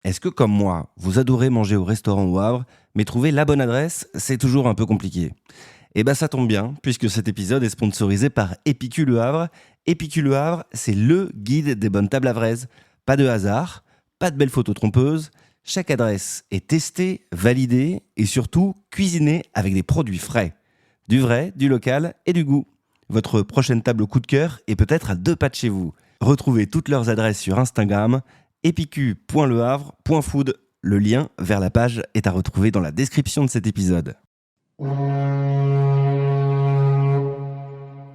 Est-ce que, comme moi, vous adorez manger au restaurant au Havre, mais trouver la bonne adresse, c'est toujours un peu compliqué? Eh ben ça tombe bien, puisque cet épisode est sponsorisé par Épicule Le Havre. Épicule Le Havre, c'est le guide des bonnes tables havraises. Pas de hasard, pas de belles photos trompeuses. Chaque adresse est testée, validée et surtout cuisinée avec des produits frais. Du vrai, du local et du goût. Votre prochaine table coup de cœur est peut-être à 2 pas de chez vous. Retrouvez toutes leurs adresses sur Instagram, epicu.lehavre.food. Le lien vers la page est à retrouver dans la description de cet épisode.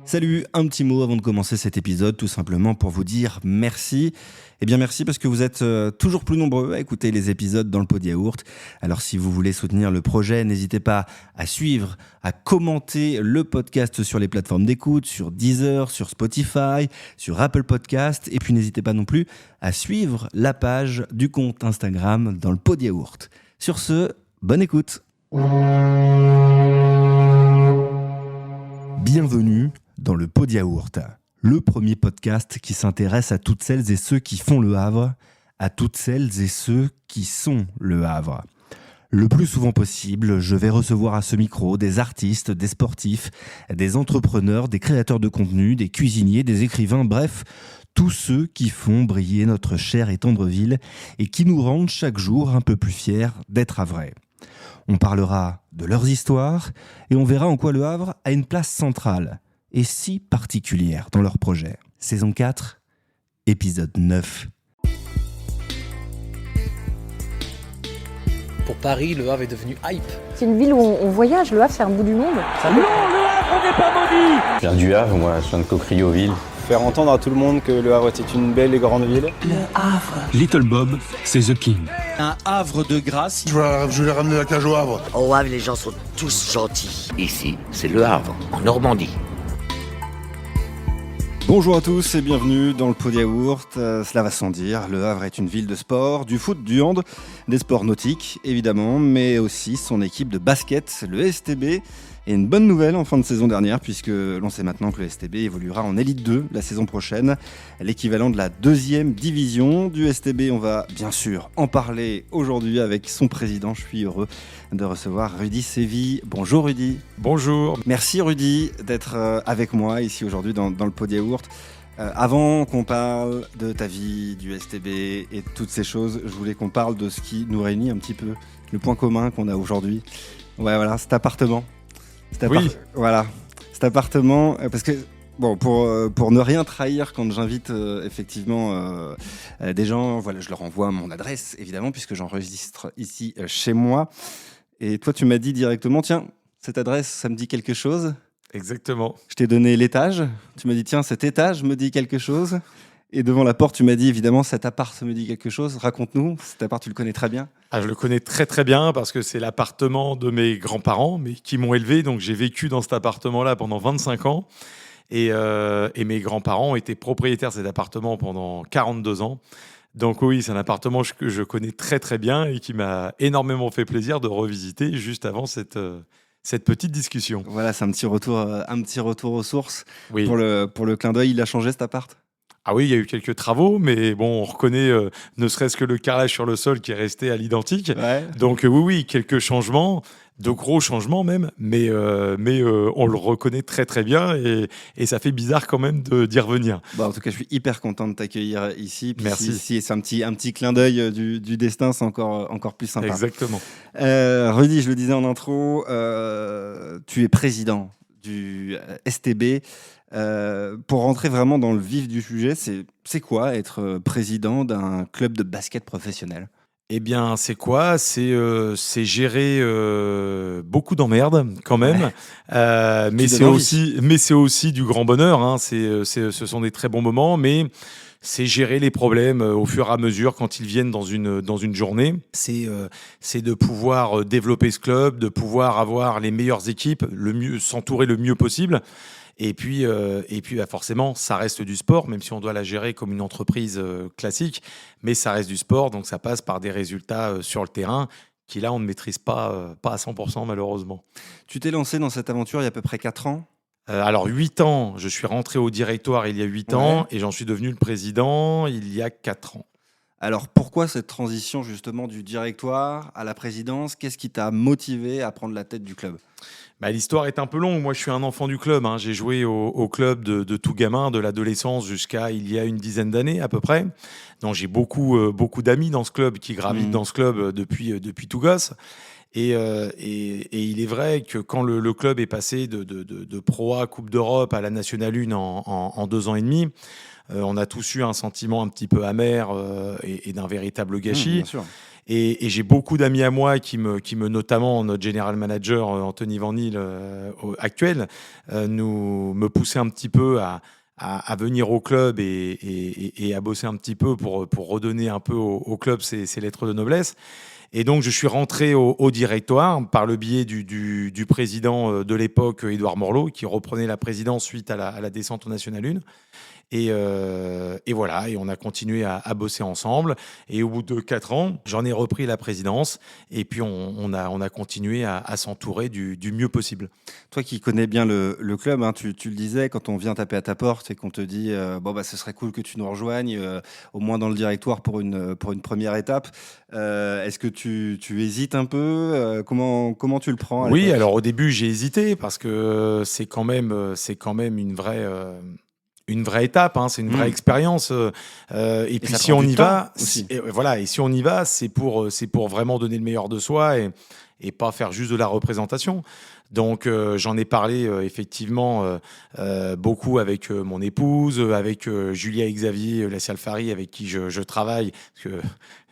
Salut, un petit mot avant de commencer cet épisode, tout simplement pour vous dire merci. Eh bien merci parce que vous êtes toujours plus nombreux à écouter les épisodes dans le pot de yaourt. Alors si vous voulez soutenir le projet, n'hésitez pas à suivre, à commenter le podcast sur les plateformes d'écoute, sur Deezer, sur Spotify, sur Apple Podcast. Et puis n'hésitez pas non plus à suivre la page du compte Instagram dans le pot de yaourt. Sur ce, bonne écoute. Bienvenue dans le pot de yaourt, le premier podcast qui s'intéresse à toutes celles et ceux qui font le Havre, à toutes celles et ceux qui sont le Havre. Le plus souvent possible, je vais recevoir à ce micro des artistes, des sportifs, des entrepreneurs, des créateurs de contenu, des cuisiniers, des écrivains, bref, tous ceux qui font briller notre chère et tendre ville et qui nous rendent chaque jour un peu plus fiers d'être havrais. On parlera de leurs histoires et on verra en quoi le Havre a une place centrale et si particulière dans leur projet. Saison 4, épisode 9. Pour Paris, Le Havre est devenu hype. C'est une ville où on voyage, Le Havre c'est un bout du monde. Non, Le Havre n'est pas maudit. Je viens du Havre, moi, je viens de Cocrioville. Faire entendre à tout le monde que Le Havre était une belle et grande ville. Le Havre. Little Bob, c'est The King. Un havre de grâce. Je vais ramener la cage au Havre. Au Havre, les gens sont tous gentils. Ici, c'est Le Havre, en Normandie. Bonjour à tous et bienvenue dans le pot de yaourt. Cela va sans dire, Le Havre est une ville de sport, du foot, du hand, des sports nautiques évidemment, mais aussi son équipe de basket, le STB. Et une bonne nouvelle en fin de saison dernière, puisque l'on sait maintenant que le STB évoluera en Elite 2 la saison prochaine, l'équivalent de la 2e division du STB. On va bien sûr en parler aujourd'hui avec son président. Je suis heureux de recevoir Rudy Sévy. Bonjour Rudy. Bonjour. Merci Rudy d'être avec moi ici aujourd'hui dans le pot de yaourt. Avant qu'on parle de ta vie, du STB et de toutes ces choses, je voulais qu'on parle de ce qui nous réunit un petit peu, le point commun qu'on a aujourd'hui. Ouais, voilà, cet appartement. Voilà, cet appartement, parce que bon, pour ne rien trahir quand j'invite effectivement des gens, voilà, je leur envoie mon adresse évidemment puisque j'enregistre ici chez moi. Et toi, tu m'as dit directement, tiens, cette adresse, ça me dit quelque chose. Exactement. Je t'ai donné l'étage. Tu m'as dit, tiens, cet étage me dit quelque chose. Et devant la porte, tu m'as dit, évidemment, cet appart me dit quelque chose. Raconte-nous, cet appart, tu le connais très bien. Ah, je le connais très très bien parce que c'est l'appartement de mes grands-parents mais qui m'ont élevé. Donc j'ai vécu dans cet appartement-là pendant 25 ans. Et mes grands-parents ont été propriétaires de cet appartement pendant 42 ans. Donc oui, c'est un appartement que je connais très très bien et qui m'a énormément fait plaisir de revisiter juste avant cette petite discussion. Voilà, c'est un petit retour aux sources. Oui. Pour le clin d'œil, il a changé cet appart ? Ah oui, il y a eu quelques travaux, mais bon, on reconnaît ne serait-ce que le carrelage sur le sol qui est resté à l'identique. Ouais. Donc oui, quelques changements, de gros changements même, mais on le reconnaît très très bien et ça fait bizarre quand même d'y revenir. Bon, en tout cas, je suis hyper content de t'accueillir ici. Puis merci. Si c'est un petit clin d'œil du destin, c'est encore plus sympa. Exactement. Rudy, je le disais en intro, tu es président du STB. Pour rentrer vraiment dans le vif du sujet, c'est quoi être président d'un club de basket professionnel ? Eh bien, c'est quoi ? C'est gérer beaucoup d'emmerdes quand même, mais c'est aussi du grand bonheur. Hein. Ce sont des très bons moments, mais c'est gérer les problèmes au fur et à mesure quand ils viennent dans une journée. C'est de pouvoir développer ce club, de pouvoir avoir les meilleures équipes, s'entourer le mieux possible. Et puis forcément, ça reste du sport, même si on doit la gérer comme une entreprise classique, mais ça reste du sport, donc ça passe par des résultats sur le terrain qui là, on ne maîtrise pas à 100% malheureusement. Tu t'es lancé dans cette aventure il y a à peu près 4 ans ? Alors 8 ans, je suis rentré au directoire il y a 8 ans et j'en suis devenu le président il y a 4 ans. Alors pourquoi cette transition justement du directoire à la présidence? Qu'est-ce qui t'a motivé à prendre la tête du club? L'histoire est un peu longue. Moi, je suis un enfant du club, hein. J'ai joué au club de tout gamin, de l'adolescence jusqu'à il y a une dizaine d'années à peu près. Donc, j'ai beaucoup d'amis dans ce club qui gravitent dans ce club depuis tout gosse. Et il est vrai que quand le club est passé de Pro A, Coupe d'Europe à la Nationale 1 en 2 ans et demi, on a tous eu un sentiment un petit peu amer et d'un véritable gâchis. Bien sûr. Et j'ai beaucoup d'amis à moi qui me notamment notre general manager Anthony Van Niel actuel, me poussaient un petit peu à venir au club et à bosser un petit peu pour redonner un peu au club ses lettres de noblesse. Et donc, je suis rentré au directoire par le biais du président de l'époque, Édouard Morlot, qui reprenait la présidence suite à la descente au National 1. Et voilà, et on a continué à bosser ensemble. Et au bout de 4 ans, j'en ai repris la présidence. Et puis, on a continué à s'entourer du mieux possible. Toi qui connais bien le club, hein, tu le disais, quand on vient taper à ta porte et qu'on te dit ce serait cool que tu nous rejoignes, au moins dans le directoire pour une première étape, est-ce que tu hésites un peu? Comment tu le prends à Oui, l'époque? alors au début, j'ai hésité parce que c'est quand même une vraie étape, hein, c'est une vraie expérience. Et puis ça si prend on du y temps va, aussi. et si on y va, c'est pour vraiment donner le meilleur de soi et pas faire juste de la représentation. Donc j'en ai parlé effectivement beaucoup avec mon épouse, avec Julia et Xavier Lassi-Alfari, avec qui je travaille, parce que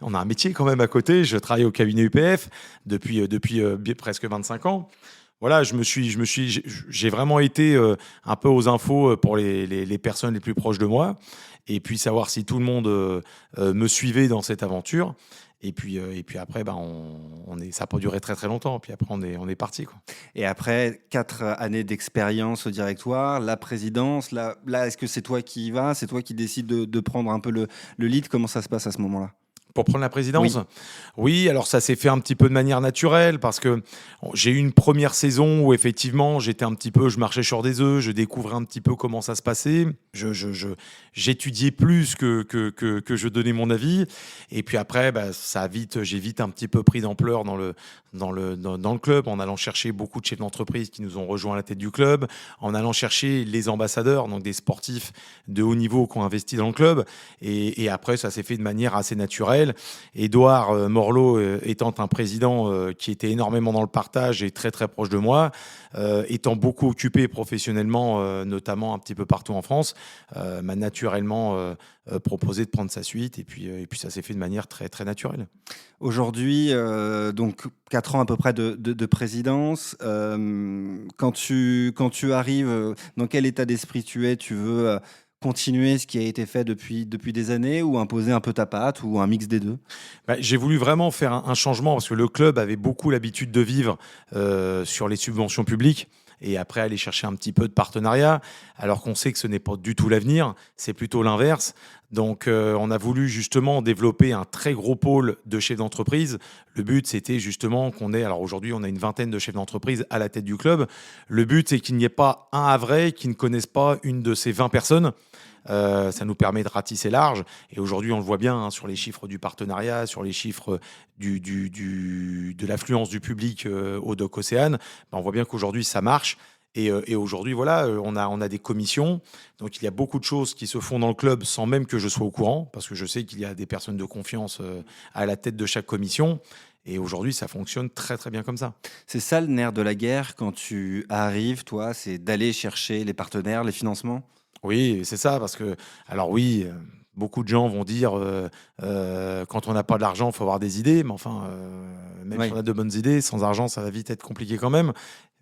on a un métier quand même à côté. Je travaille au cabinet UPF depuis presque 25 ans. Voilà, j'ai vraiment été un peu aux infos pour les personnes les plus proches de moi, et puis savoir si tout le monde me suivait dans cette aventure. Et puis après, ça n'a pas duré très très longtemps. Puis après, on est parti, quoi. Et après 4 années d'expérience au directoire, la présidence, là est-ce que c'est toi qui y vas? C'est toi qui décides de prendre un peu le lead? Comment ça se passe à ce moment-là? Pour prendre la présidence? Oui, alors ça s'est fait un petit peu de manière naturelle parce que j'ai eu une première saison où effectivement je marchais sur des œufs, je découvrais un petit peu comment ça se passait, j'étudiais plus que je donnais mon avis. Et puis après, j'ai vite un petit peu pris d'ampleur dans le club, en allant chercher beaucoup de chefs d'entreprise qui nous ont rejoints à la tête du club, en allant chercher les ambassadeurs, donc des sportifs de haut niveau qui ont investi dans le club. Et après, ça s'est fait de manière assez naturelle. Édouard Morlot étant un président qui était énormément dans le partage et très très proche de moi, étant beaucoup occupé professionnellement, notamment un petit peu partout en France, m'a naturellement proposé de prendre sa suite, et puis ça s'est fait de manière très très naturelle. Aujourd'hui, donc 4 ans à peu près de présidence. Quand tu arrives, dans quel état d'esprit tu es? Tu veux continuer ce qui a été fait depuis des années, ou imposer un peu ta patte, ou un mix des deux? J'ai voulu vraiment faire un changement parce que le club avait beaucoup l'habitude de vivre sur les subventions publiques et après aller chercher un petit peu de partenariat, alors qu'on sait que ce n'est pas du tout l'avenir, c'est plutôt l'inverse. Donc on a voulu justement développer un très gros pôle de chefs d'entreprise. Le but, c'était justement alors aujourd'hui on a une vingtaine de chefs d'entreprise à la tête du club. Le but, c'est qu'il n'y ait pas un Havrais qui ne connaisse pas une de ces 20 personnes. Ça nous permet de ratisser large. Et aujourd'hui, on le voit bien, hein, sur les chiffres du partenariat, sur les chiffres de l'affluence du public au Doc Océane. On voit bien qu'aujourd'hui, ça marche. Et aujourd'hui, voilà, on a des commissions. Donc, il y a beaucoup de choses qui se font dans le club sans même que je sois au courant, parce que je sais qu'il y a des personnes de confiance à la tête de chaque commission. Et aujourd'hui, ça fonctionne très, très bien comme ça. C'est ça le nerf de la guerre quand tu arrives, toi, c'est d'aller chercher les partenaires, les financements? Oui, c'est ça, parce que, alors oui, beaucoup de gens vont dire quand on n'a pas de l'argent, il faut avoir des idées, mais enfin, même si on a de bonnes idées, sans argent, ça va vite être compliqué quand même.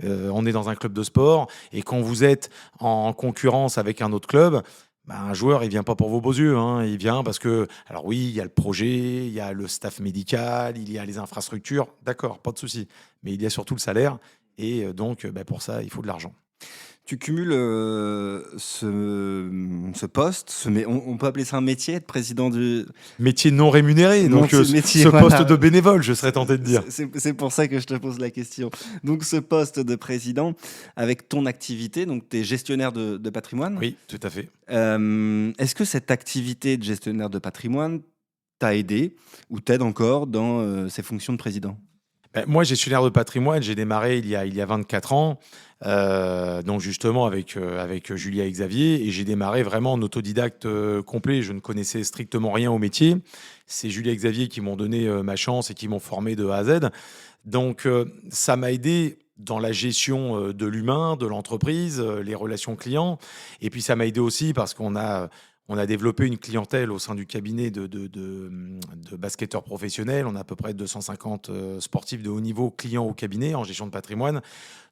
On est dans un club de sport, et quand vous êtes en concurrence avec un autre club, un joueur, il vient pas pour vos beaux yeux, hein. Il vient parce que, alors oui, il y a le projet, il y a le staff médical, il y a les infrastructures, d'accord, pas de souci, mais il y a surtout le salaire, et donc pour ça, il faut de l'argent. Tu cumules ce poste, on peut appeler ça un métier, être président du... Métier non rémunéré, Non, donc c'est métier, ce voilà. poste de bénévole, je serais tenté de dire. C'est pour ça que je te pose la question. Donc ce poste de président, avec ton activité, donc tu es gestionnaire de patrimoine. Oui, tout à fait. Est-ce que cette activité de gestionnaire de patrimoine t'a aidé ou t'aide encore dans ses fonctions de président? Moi, gestionnaire de patrimoine, j'ai démarré il y a 24 ans, donc justement avec Julia et Xavier, et j'ai démarré vraiment en autodidacte complet. Je ne connaissais strictement rien au métier. C'est Julia et Xavier qui m'ont donné ma chance et qui m'ont formé de A à Z. Donc ça m'a aidé dans la gestion de l'humain, de l'entreprise, les relations clients. Et puis ça m'a aidé aussi parce qu'on a développé une clientèle au sein du cabinet de basketteurs professionnels. On a à peu près 250 sportifs de haut niveau clients au cabinet en gestion de patrimoine.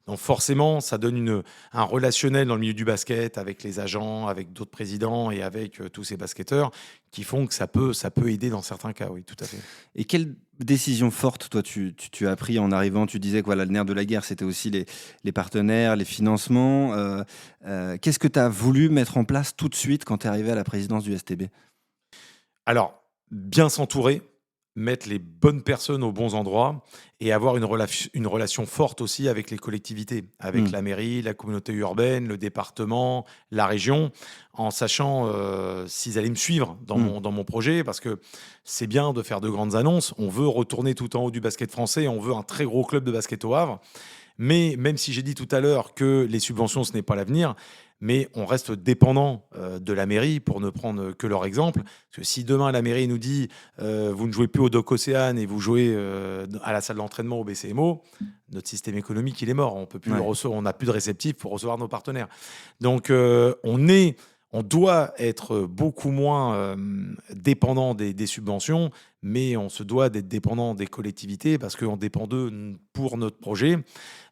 Donc forcément, ça donne un relationnel dans le milieu du basket avec les agents, avec d'autres présidents et avec tous ces basketteurs qui font que ça peut aider dans certains cas, oui, tout à fait. Et quelle décision forte, toi, tu as pris en arrivant? Tu disais que voilà, le nerf de la guerre, c'était aussi les partenaires, les financements. Qu'est-ce que tu as voulu mettre en place tout de suite quand tu es arrivé à la présidence du STB? Alors, bien s'entourer, mettre les bonnes personnes aux bons endroits et avoir une relation forte aussi avec les collectivités, avec la mairie, la communauté urbaine, le département, la région, en sachant s'ils allaient me suivre dans mon projet, parce que c'est bien de faire de grandes annonces. On veut retourner tout en haut du basket français, on veut un très gros club de basket au Havre. Mais même si j'ai dit tout à l'heure que les subventions, ce n'est pas l'avenir, mais on reste dépendant de la mairie, pour ne prendre que leur exemple. Parce que si demain la mairie nous dit vous ne jouez plus au Doc Océane et vous jouez à la salle d'entraînement au BCMO, notre système économique il est mort. On peut plus le recevoir, on n'a plus de réceptifs pour recevoir nos partenaires. Donc on doit être beaucoup moins dépendant des subventions, mais on se doit d'être dépendant des collectivités parce qu'on dépend d'eux pour notre projet.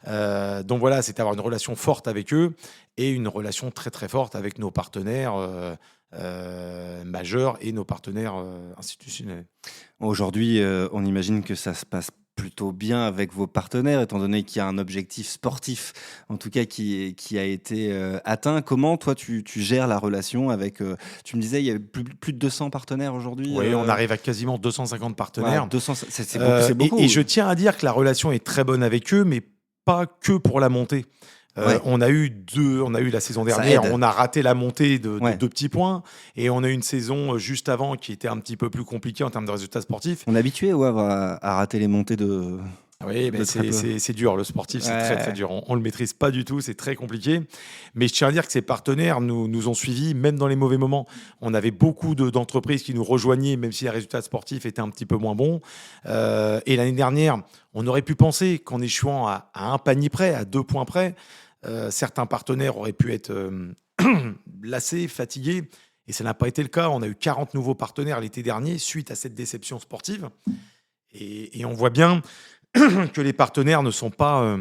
Donc voilà, c'est avoir une relation forte avec eux et une relation très très forte avec nos partenaires majeurs et nos partenaires institutionnels. Aujourd'hui, on imagine que ça se passe plutôt bien avec vos partenaires, étant donné qu'il y a un objectif sportif, en tout cas, qui a été atteint. Comment, toi, tu gères la relation avec... tu me disais, il y a plus de 200 partenaires aujourd'hui. Oui, on arrive à quasiment 250 partenaires. Ouais, 200, c'est beaucoup. Et je tiens à dire que la relation est très bonne avec eux, mais pas que pour la montée. On a eu la saison dernière, on a raté la montée de 2 petits points, et on a eu une saison juste avant qui était un petit peu plus compliquée en termes de résultats sportifs. On est habitué à rater les montées de... Oui, mais c'est dur, le sportif, c'est très très dur. On le maîtrise pas du tout, c'est très compliqué. Mais je tiens à dire que ces partenaires nous ont suivis, même dans les mauvais moments. On avait beaucoup d'entreprises qui nous rejoignaient, même si les résultats sportifs étaient un petit peu moins bons. Et l'année dernière, on aurait pu penser qu'en échouant à un panier près, à 2 points près, certains partenaires auraient pu être lassés, fatigués. Et ça n'a pas été le cas. On a eu 40 nouveaux partenaires l'été dernier suite à cette déception sportive. Et on voit bien que les partenaires ne sont pas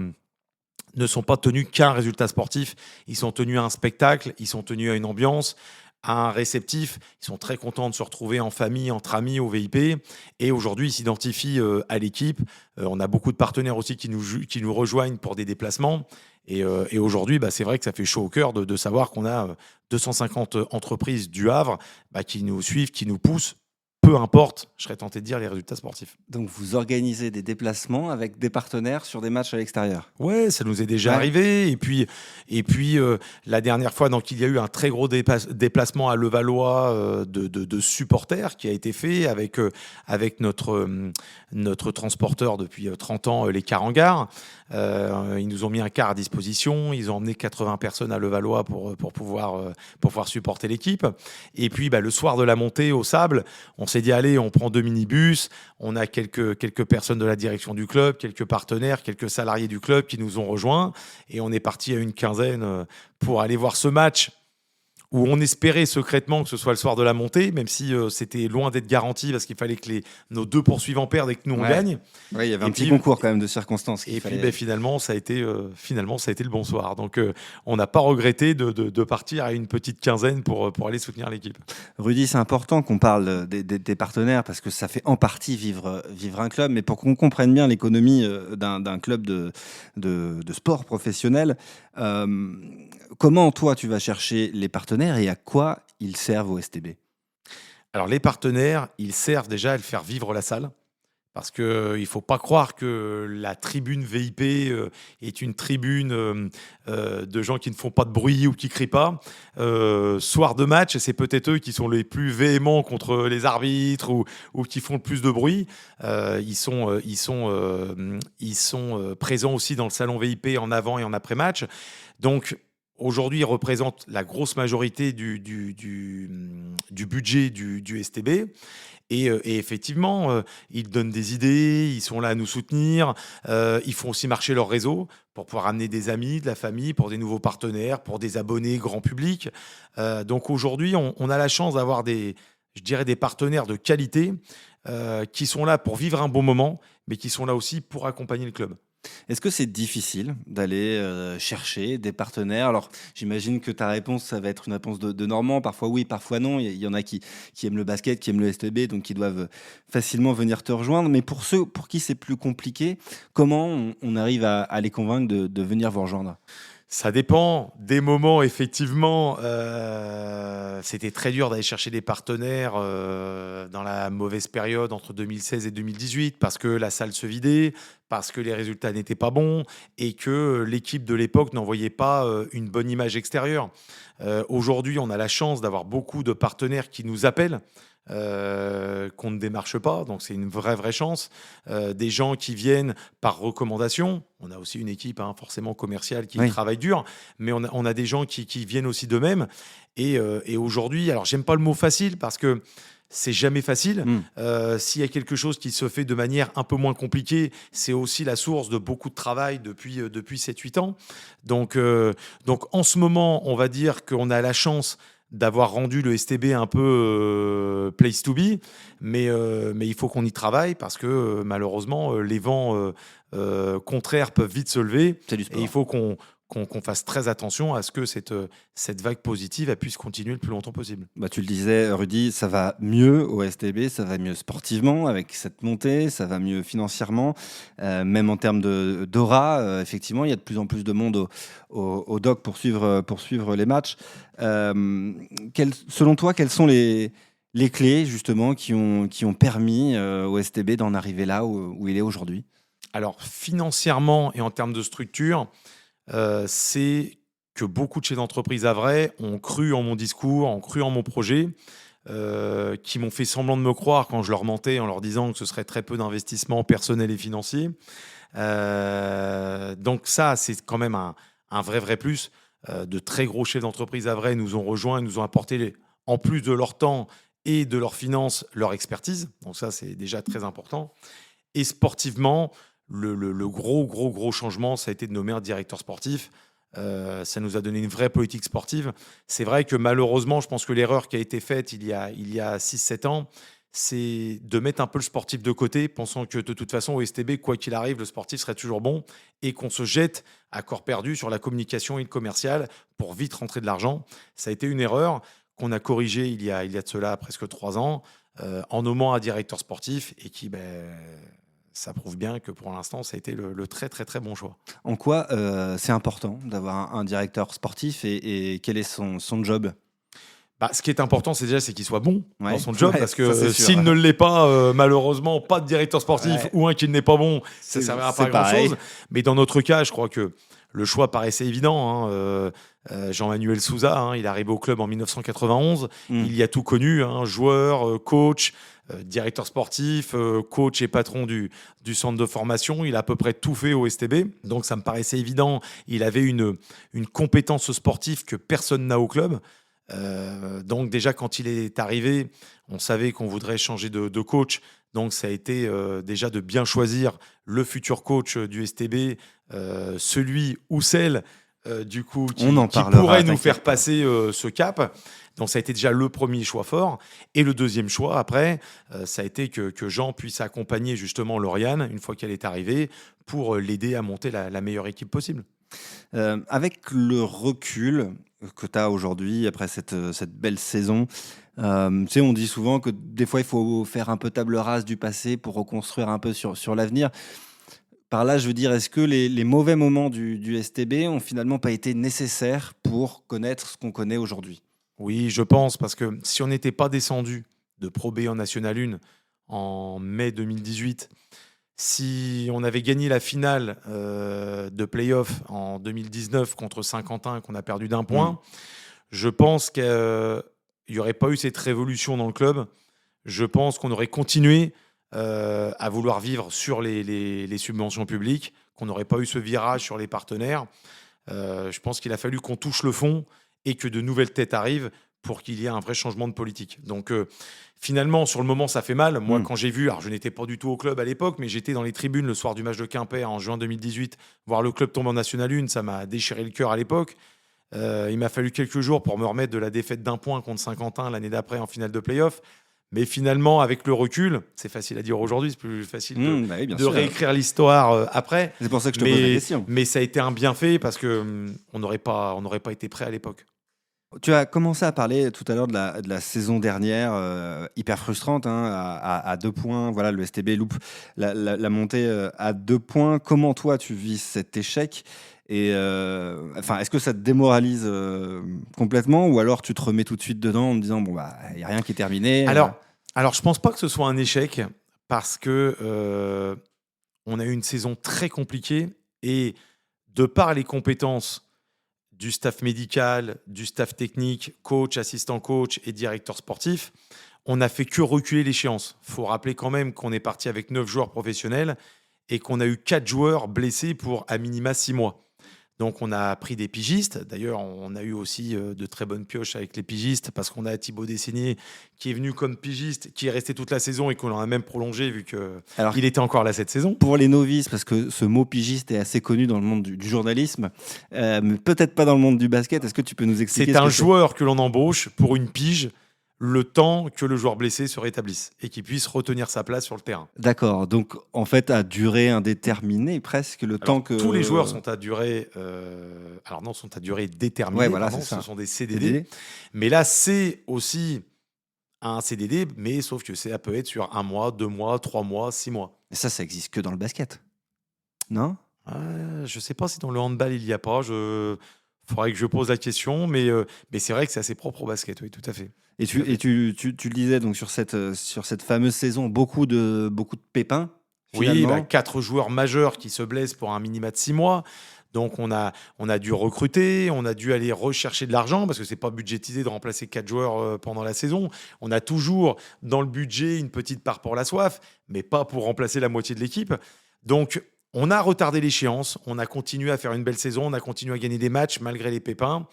tenus qu'à un résultat sportif. Ils sont tenus à un spectacle, ils sont tenus à une ambiance, à un réceptif. Ils sont très contents de se retrouver en famille, entre amis, au VIP. Et aujourd'hui, ils s'identifient à l'équipe. On a beaucoup de partenaires aussi qui nous rejoignent pour des déplacements. Et aujourd'hui, c'est vrai que ça fait chaud au cœur de savoir qu'on a 250 entreprises du Havre qui nous suivent, qui nous poussent. Peu importe, je serais tenté de dire, les résultats sportifs. Donc vous organisez des déplacements avec des partenaires sur des matchs à l'extérieur? Ouais, ça nous est déjà arrivé. Et puis la dernière fois, donc, il y a eu un très gros déplacement à Levallois de supporters qui a été fait avec notre transporteur depuis 30 ans, les cars en gare. Ils nous ont mis un car à disposition. Ils ont emmené 80 personnes à Levallois pour pouvoir supporter l'équipe. Et puis le soir de la montée au Sable, on s'est dit, allez, on prend 2 minibus, on a quelques personnes de la direction du club, quelques partenaires, quelques salariés du club qui nous ont rejoints, et on est parti à une quinzaine pour aller voir ce match où on espérait secrètement que ce soit le soir de la montée, même si c'était loin d'être garanti, parce qu'il fallait que nos 2 poursuivants perdent et que nous, on gagne. Oui, il y avait un petit concours quand même de circonstances. Et puis finalement, ça a été le bon soir. Donc, on n'a pas regretté de partir à une petite quinzaine pour aller soutenir l'équipe. Rudy, c'est important qu'on parle des partenaires, parce que ça fait en partie vivre un club, mais pour qu'on comprenne bien l'économie d'un club de sport professionnel, comment toi tu vas chercher les partenaires et à quoi ils servent au STB? Alors les partenaires, ils servent déjà à faire vivre la salle, Parce qu'il ne faut pas croire que la tribune VIP est une tribune de gens qui ne font pas de bruit ou qui ne crient pas. Soir de match, c'est peut-être eux qui sont les plus véhéments contre les arbitres ou qui font le plus de bruit. Ils sont présents aussi dans le salon VIP en avant et en après-match. Donc, aujourd'hui, ils représentent la grosse majorité du budget du STB. Et effectivement, ils donnent des idées, ils sont là à nous soutenir, ils font aussi marcher leur réseau pour pouvoir amener des amis, de la famille, pour des nouveaux partenaires, pour des abonnés grand public. Donc aujourd'hui, on a la chance d'avoir des partenaires de qualité qui sont là pour vivre un bon moment, mais qui sont là aussi pour accompagner le club. Est-ce que c'est difficile d'aller chercher des partenaires? Alors, j'imagine que ta réponse, ça va être une réponse de Normand. Parfois oui, parfois non. Il y en a qui aiment le basket, qui aiment le STB, donc qui doivent facilement venir te rejoindre. Mais pour ceux pour qui c'est plus compliqué, comment on arrive à les convaincre de venir vous rejoindre? Ça dépend des moments, effectivement. C'était très dur d'aller chercher des partenaires dans la mauvaise période entre 2016 et 2018 parce que la salle se vidait, parce que les résultats n'étaient pas bons et que l'équipe de l'époque n'envoyait pas une bonne image extérieure. Aujourd'hui, on a la chance d'avoir beaucoup de partenaires qui nous appellent. Qu'on ne démarche pas, donc c'est une vraie chance. Des gens qui viennent par recommandation. On a aussi une équipe forcément commerciale qui travaille dur, mais on a des gens qui viennent aussi d'eux-mêmes. Et aujourd'hui, alors j'aime pas le mot facile parce que c'est jamais facile. S'il y a quelque chose qui se fait de manière un peu moins compliquée, c'est aussi la source de beaucoup de travail depuis 7-8 ans. Donc en ce moment, on va dire qu'on a la chance d'avoir rendu le STB un peu place to be, mais il faut qu'on y travaille parce que malheureusement les vents contraires peuvent vite se lever et il faut qu'on fasse très attention à ce que cette vague positive elle puisse continuer le plus longtemps possible. Bah, tu le disais, Rudy, ça va mieux au STB, ça va mieux sportivement avec cette montée, ça va mieux financièrement, même en termes d'aura. Effectivement, il y a de plus en plus de monde au dock pour suivre les matchs. Selon toi, quelles sont les clés justement qui ont permis au STB d'en arriver là où il est aujourd'hui? Alors financièrement et en termes de structure, c'est que beaucoup de chefs d'entreprise havrais ont cru en mon discours, ont cru en mon projet, qui m'ont fait semblant de me croire quand je leur mentais en leur disant que ce serait très peu d'investissement personnel et financier. Donc ça, c'est quand même un vrai plus. De très gros chefs d'entreprise havrais nous ont rejoints, nous ont apporté, en plus de leur temps et de leurs finances, leur expertise. Donc ça, c'est déjà très important. Et sportivement, le gros changement, ça a été de nommer un directeur sportif. Ça nous a donné une vraie politique sportive. C'est vrai que malheureusement, je pense que l'erreur qui a été faite il y a 6-7 ans, c'est de mettre un peu le sportif de côté, pensant que de toute façon, au STB, quoi qu'il arrive, le sportif serait toujours bon et qu'on se jette à corps perdu sur la communication et le commercial pour vite rentrer de l'argent. Ça a été une erreur qu'on a corrigée il y a de cela presque 3 ans en nommant un directeur sportif et qui... ça prouve bien que pour l'instant, ça a été le très bon choix. En quoi c'est important d'avoir un directeur sportif et quel est son job? Ce qui est important, c'est qu'il soit bon dans son job, parce que ça, s'il ne l'est pas, malheureusement, pas de directeur sportif ou un qui n'est pas bon, ça ne servira pas à grand-chose. Mais dans notre cas, je crois que le choix paraissait évident. Jean-Manuel Souza, il est arrivé au club en 1991. Il y a tout connu, joueur, coach, directeur sportif, coach et patron du centre de formation. Il a à peu près tout fait au STB. Donc ça me paraissait évident. Il avait une compétence sportive que personne n'a au club. Donc déjà quand il est arrivé, on savait qu'on voudrait changer de coach, donc ça a été déjà de bien choisir le futur coach du STB, celui ou celle du coup qui pourrait nous faire passer ce cap. Donc ça a été déjà le premier choix fort, et le deuxième choix après, ça a été que Jean puisse accompagner justement Lauriane une fois qu'elle est arrivée pour l'aider à monter la meilleure équipe possible. Avec le recul que tu as aujourd'hui, après cette belle saison, on dit souvent que des fois, il faut faire un peu table rase du passé pour reconstruire un peu sur l'avenir. Par là, je veux dire, est-ce que les mauvais moments du STB ont finalement pas été nécessaires pour connaître ce qu'on connaît aujourd'hui? Oui, je pense, parce que si on n'était pas descendu de Pro B en National 1 en mai 2018. Si on avait gagné la finale de play-off en 2019 contre Saint-Quentin, qu'on a perdu d'1 point, je pense qu'il n'y aurait pas eu cette révolution dans le club. Je pense qu'on aurait continué à vouloir vivre sur les subventions publiques, qu'on n'aurait pas eu ce virage sur les partenaires. Je pense qu'il a fallu qu'on touche le fond et que de nouvelles têtes arrivent pour qu'il y ait un vrai changement de politique. Donc finalement, sur le moment, ça fait mal. Moi, quand j'ai vu, alors je n'étais pas du tout au club à l'époque, mais j'étais dans les tribunes le soir du match de Quimper en juin 2018, voir le club tomber en National 1, ça m'a déchiré le cœur à l'époque. Il m'a fallu quelques jours pour me remettre de la défaite d'1 point contre Saint-Quentin l'année d'après en finale de play-off. Mais finalement, avec le recul, c'est facile à dire aujourd'hui, c'est plus facile de réécrire l'histoire après. C'est pour ça que je te pose la question. Mais ça a été un bienfait parce qu'on n'aurait pas été prêt à l'époque. Tu as commencé à parler tout à l'heure de la saison dernière, hyper frustrante, à 2 points. Voilà, le STB loupe la montée à 2 points. Comment toi, tu vis cet échec ? Et est-ce que ça te démoralise complètement, ou alors tu te remets tout de suite dedans en te disant il n'y a rien qui est terminé. Alors je pense pas que ce soit un échec parce que on a eu une saison très compliquée et de par les compétences du staff médical, du staff technique, coach, assistant coach et directeur sportif, on n'a fait que reculer l'échéance. Il faut rappeler quand même qu'on est parti avec 9 joueurs professionnels et qu'on a eu 4 joueurs blessés pour à minima 6 mois. Donc, on a pris des pigistes. D'ailleurs, on a eu aussi de très bonnes pioches avec les pigistes parce qu'on a Thibaut Dessenier qui est venu comme pigiste, qui est resté toute la saison et qu'on a même prolongé vu qu'il était encore là cette saison. Pour les novices, parce que ce mot pigiste est assez connu dans le monde du journalisme, mais peut-être pas dans le monde du basket. Est-ce que tu peux nous expliquer C'est un joueur que l'on embauche pour une pige, le temps que le joueur blessé se rétablisse et qu'il puisse retenir sa place sur le terrain. D'accord, donc en fait à durée indéterminée presque temps que... Tous les joueurs sont à durée... sont à durée déterminée, voilà, ce sont des CDD. Mais là, c'est aussi un CDD, mais sauf que ça peut être sur 1 mois, 2 mois, 3 mois, 6 mois. Mais ça existe que dans le basket, non ? Je ne sais pas si dans le handball il n'y a pas, faudrait que je pose la question, mais c'est vrai que c'est assez propre au basket, oui, tout à fait. Et tu le disais, donc sur cette fameuse saison, beaucoup de pépins. Finalement. Oui, 4 joueurs majeurs qui se blessent pour un minima de 6 mois. Donc on a dû recruter, on a dû aller rechercher de l'argent parce que c'est pas budgétisé de remplacer 4 joueurs pendant la saison. On a toujours dans le budget une petite part pour la soif, mais pas pour remplacer la moitié de l'équipe. Donc on a retardé l'échéance, on a continué à faire une belle saison, on a continué à gagner des matchs malgré les pépins.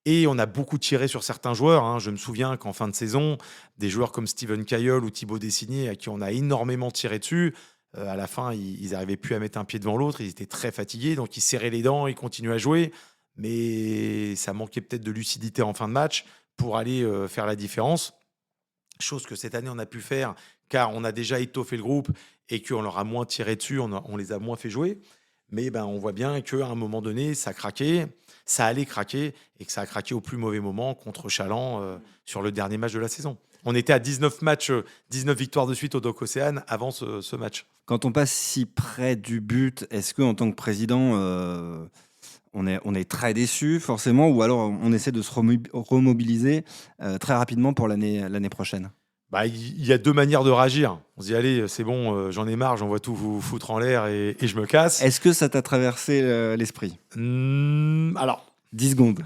Et on a beaucoup tiré sur certains joueurs. Je me souviens qu'en fin de saison, des joueurs comme Steven Cailleul ou Thibaut Dessenier, à qui on a énormément tiré dessus, à la fin, ils n'arrivaient plus à mettre un pied devant l'autre. Ils étaient très fatigués, donc ils serraient les dents, ils continuaient à jouer. Mais ça manquait peut-être de lucidité en fin de match pour aller faire la différence. Chose que cette année, on a pu faire, car on a déjà étoffé le groupe et qu'on leur a moins tiré dessus, on les a moins fait jouer. Mais on voit bien qu'à un moment donné, ça craquait. Ça allait craquer et que ça a craqué au plus mauvais moment contre Chaland sur le dernier match de la saison. On était à 19 victoires de suite au Doc Océane avant ce match. Quand on passe si près du but, est-ce qu'en tant que président, on est très déçu forcément, ou alors on essaie de se remobiliser très rapidement pour l'année prochaine ? Il y a 2 manières de réagir. On se dit, allez, c'est bon, j'en ai marre, j'envoie tout vous foutre en l'air et je me casse. Est-ce que ça t'a traversé l'esprit ? Alors, 10 secondes.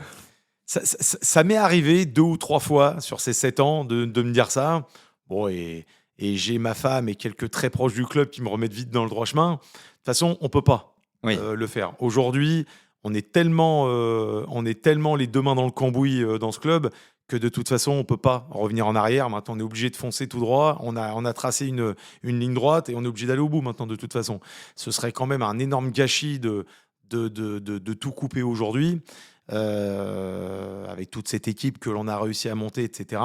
Ça m'est arrivé 2 ou 3 fois sur ces 7 ans de me dire ça. Bon, et j'ai ma femme et quelques très proches du club qui me remettent vite dans le droit chemin. De toute façon, on ne peut pas le faire. Aujourd'hui, on est tellement les 2 mains dans le cambouis dans ce club que de toute façon, on ne peut pas revenir en arrière. Maintenant, on est obligé de foncer tout droit. On a tracé une ligne droite et on est obligé d'aller au bout maintenant, de toute façon. Ce serait quand même un énorme gâchis de tout couper aujourd'hui, avec toute cette équipe que l'on a réussi à monter, etc.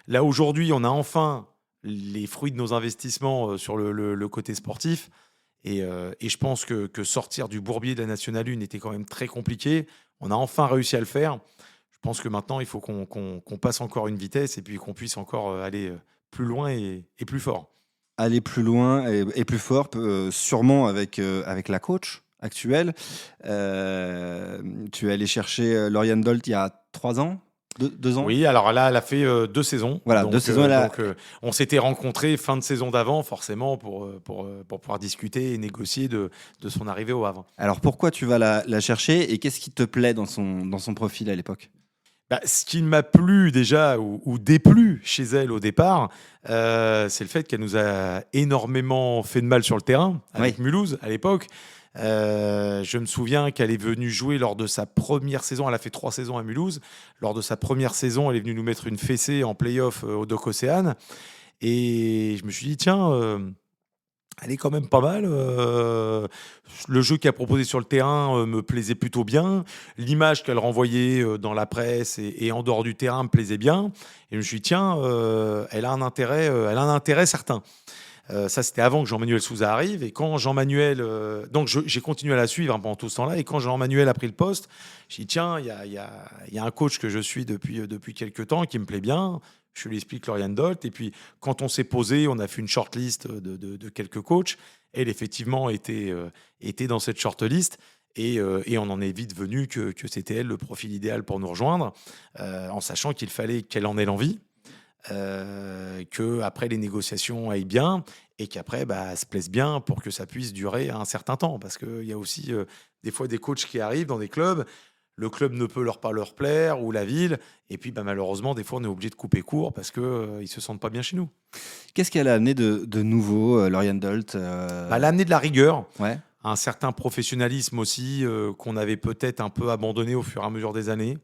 Là, aujourd'hui, on a enfin les fruits de nos investissements sur le côté sportif. Et je pense que sortir du bourbier de la Nationale 1 était quand même très compliqué. On a enfin réussi à le faire. Je pense que maintenant, il faut qu'on passe encore une vitesse et puis qu'on puisse encore aller plus loin et plus fort. Aller plus loin et plus fort, sûrement avec la coach actuelle. Tu es allé chercher Lauriane Dolt il y a 3 ans ? 2 ans. Oui, alors là, elle a fait 2 saisons. Voilà, donc, 2 saisons. Elle a... donc, on s'était rencontrés fin de saison d'avant, forcément, pour pouvoir discuter et négocier de son arrivée au Havre. Alors pourquoi tu vas la chercher et qu'est-ce qui te plaît dans son profil à l'époque? Ce qui m'a plu déjà ou déplu chez elle au départ, c'est le fait qu'elle nous a énormément fait de mal sur le terrain avec Mulhouse à l'époque. Je me souviens qu'elle est venue jouer lors de sa première saison. Elle a fait 3 saisons à Mulhouse. Lors de sa première saison, elle est venue nous mettre une fessée en play-off au Doc Océane. Et je me suis dit, tiens, elle est quand même pas mal. Le jeu qu'elle a proposé sur le terrain me plaisait plutôt bien. L'image qu'elle renvoyait dans la presse et en dehors du terrain me plaisait bien. Et je me suis dit, tiens, elle a un intérêt certain. Ça, c'était avant que Jean-Manuel Souza arrive. Et quand Jean-Manuel... donc, j'ai continué à la suivre pendant tout ce temps-là. Et quand Jean-Manuel a pris le poste, j'ai dit, tiens, il y a un coach que je suis depuis quelques temps qui me plaît bien. Je lui explique Lauriane Dolt. Et puis, quand on s'est posé, on a fait une shortlist de quelques coachs. Elle, effectivement, était dans cette shortlist. Et on en est vite venu que c'était elle le profil idéal pour nous rejoindre, en sachant qu'il fallait qu'elle en ait l'envie. Que après les négociations aillent bien et qu'après se plaise bien pour que ça puisse durer un certain temps, parce qu'il y a aussi des fois des coachs qui arrivent dans des clubs, le club ne peut pas leur plaire ou la ville, et puis malheureusement des fois on est obligé de couper court parce que ils se sentent pas bien chez nous. Qu'est-ce qu'elle a amené de nouveau, Lauriane Dolt? Elle a amené de la rigueur, Ouais. un certain professionnalisme aussi qu'on avait peut-être un peu abandonné au fur et à mesure des années.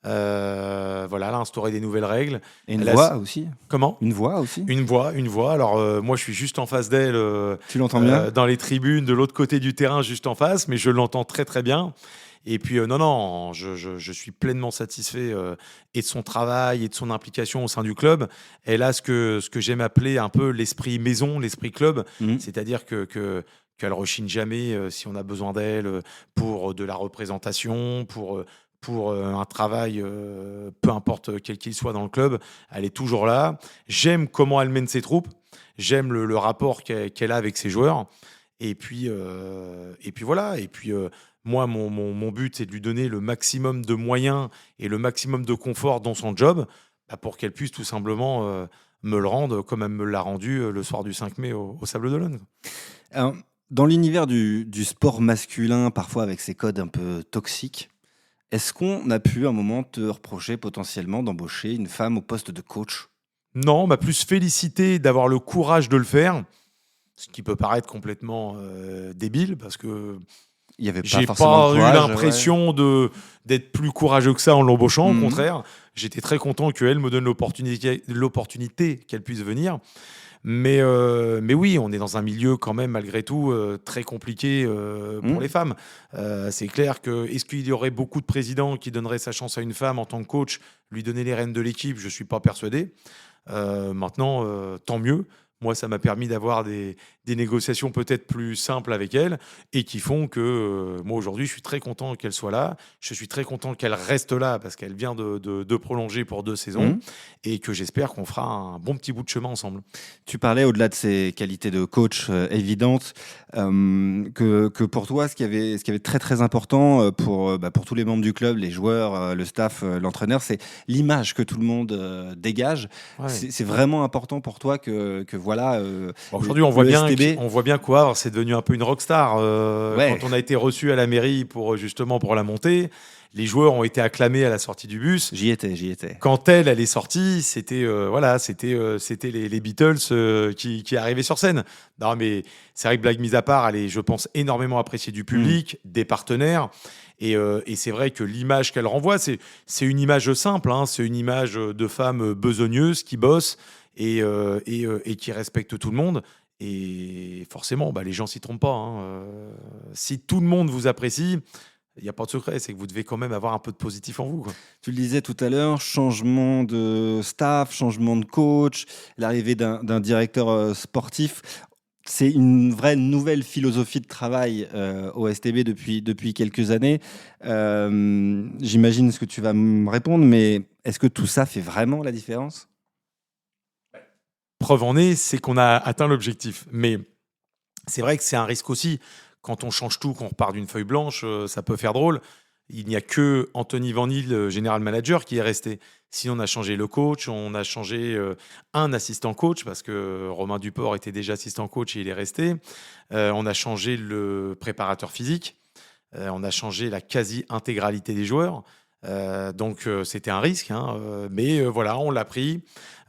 Voilà, elle a instauré des nouvelles règles. Et une voix aussi. Comment ? Une voix aussi. Une voix. Alors, moi, je suis juste en face d'elle. Tu l'entends bien ? Dans les tribunes, de l'autre côté du terrain, juste en face, mais je l'entends très, très bien. Et puis, non, je suis pleinement satisfait et de son travail et de son implication au sein du club. Elle a ce que j'aime appeler un peu l'esprit maison, l'esprit club. C'est-à-dire qu'elle rechigne jamais si on a besoin d'elle pour de la représentation, pour un travail, peu importe quel qu'il soit dans le club, elle est toujours là. J'aime comment elle mène ses troupes, j'aime le rapport qu'elle a avec ses joueurs. Et puis voilà. Et puis moi, mon but, c'est de lui donner le maximum de moyens et le maximum de confort dans son job, pour qu'elle puisse tout simplement me le rendre comme elle me l'a rendu le soir du 5 mai au Sables d'Olonne. Alors, dans l'univers du sport masculin, parfois avec ses codes un peu toxiques, est-ce qu'on a pu à un moment te reprocher potentiellement d'embaucher une femme au poste de coach ? Non, on m'a plus félicité d'avoir le courage de le faire, ce qui peut paraître complètement débile, parce que il y avait pas j'ai forcément pas de courage, eu l'impression d'être plus courageux que ça en l'embauchant. Au contraire, j'étais très content qu'elle me donne l'opportunité qu'elle puisse venir. Mais oui, on est dans un milieu quand même, malgré tout, très compliqué pour les femmes. C'est clair que, est-ce qu'il y aurait beaucoup de présidents qui donneraient sa chance à une femme en tant que coach, lui donner les rênes de l'équipe? Je ne suis pas persuadé. Maintenant, tant mieux. Moi, ça m'a permis d'avoir des négociations peut-être plus simples avec elle et qui font que moi, aujourd'hui, je suis très content qu'elle soit là. Je suis très content qu'elle reste là parce qu'elle vient de prolonger pour 2 saisons et que j'espère qu'on fera un bon petit bout de chemin ensemble. Tu parlais, au-delà de ses qualités de coach évidentes, que pour toi, ce qui avait très très important pour tous les membres du club, les joueurs, le staff, l'entraîneur, c'est l'image que tout le monde dégage. Ouais. C'est vraiment important pour toi que voilà. Aujourd'hui, on voit bien qu'au Havre, c'est devenu un peu une rockstar. Quand on a été reçu à la mairie pour la montée, les joueurs ont été acclamés à la sortie du bus. J'y étais. Quand elle est sortie, c'était les Beatles qui arrivaient sur scène. Non, mais c'est vrai que blague mise à part, elle est, je pense, énormément appréciée du public, des partenaires. Et c'est vrai que l'image qu'elle renvoie, c'est une image simple. C'est une image de femme besogneuse qui bosse et qui respecte tout le monde. Et forcément, les gens s'y trompent pas. Si tout le monde vous apprécie, il n'y a pas de secret, c'est que vous devez quand même avoir un peu de positif en vous, quoi. Tu le disais tout à l'heure, changement de staff, changement de coach, l'arrivée d'un directeur sportif. C'est une vraie nouvelle philosophie de travail au STB depuis quelques années. J'imagine ce que tu vas me répondre, mais est-ce que tout ça fait vraiment la différence ? Preuve en est, c'est qu'on a atteint l'objectif. Mais c'est vrai que c'est un risque aussi. Quand on change tout, qu'on repart d'une feuille blanche, ça peut faire drôle. il n'y a que Anthony Van Hill, le général manager, qui est resté. Sinon, on a changé le coach, on a changé un assistant coach parce que Romain Duport était déjà assistant coach et il est resté. On a changé le préparateur physique. On a changé la quasi-intégralité des joueurs. Donc, c'était un risque. Mais voilà, on l'a pris.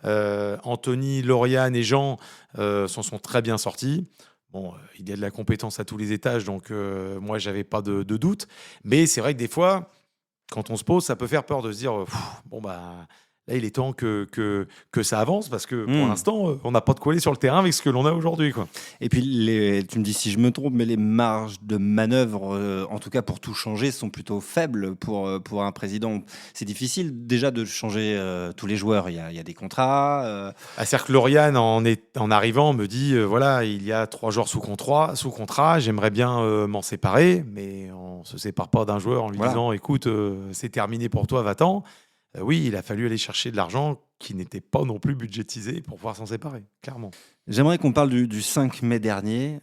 Anthony, Lauriane et Jean s'en sont très bien sortis. Bon, il y a de la compétence à tous les étages, donc moi, j'avais pas de doute. Mais c'est vrai que des fois, quand on se pose, ça peut faire peur de se dire bon, bah, là, il est temps que ça avance parce que pour l'instant, on n'a pas de quoi aller sur le terrain avec ce que l'on a aujourd'hui, quoi. Et puis, tu me dis si je me trompe, mais les marges de manœuvre, en tout cas pour tout changer, sont plutôt faibles pour un président. C'est difficile déjà de changer tous les joueurs. Il y a des contrats. C'est-à-dire que Lauriane, en arrivant, me dit voilà, il y a 3 joueurs sous contrat, j'aimerais bien m'en séparer, mais on ne se sépare pas d'un joueur en lui disant écoute, c'est terminé pour toi, va-t'en. Oui, il a fallu aller chercher de l'argent qui n'était pas non plus budgétisé pour pouvoir s'en séparer, clairement. J'aimerais qu'on parle du 5 mai dernier.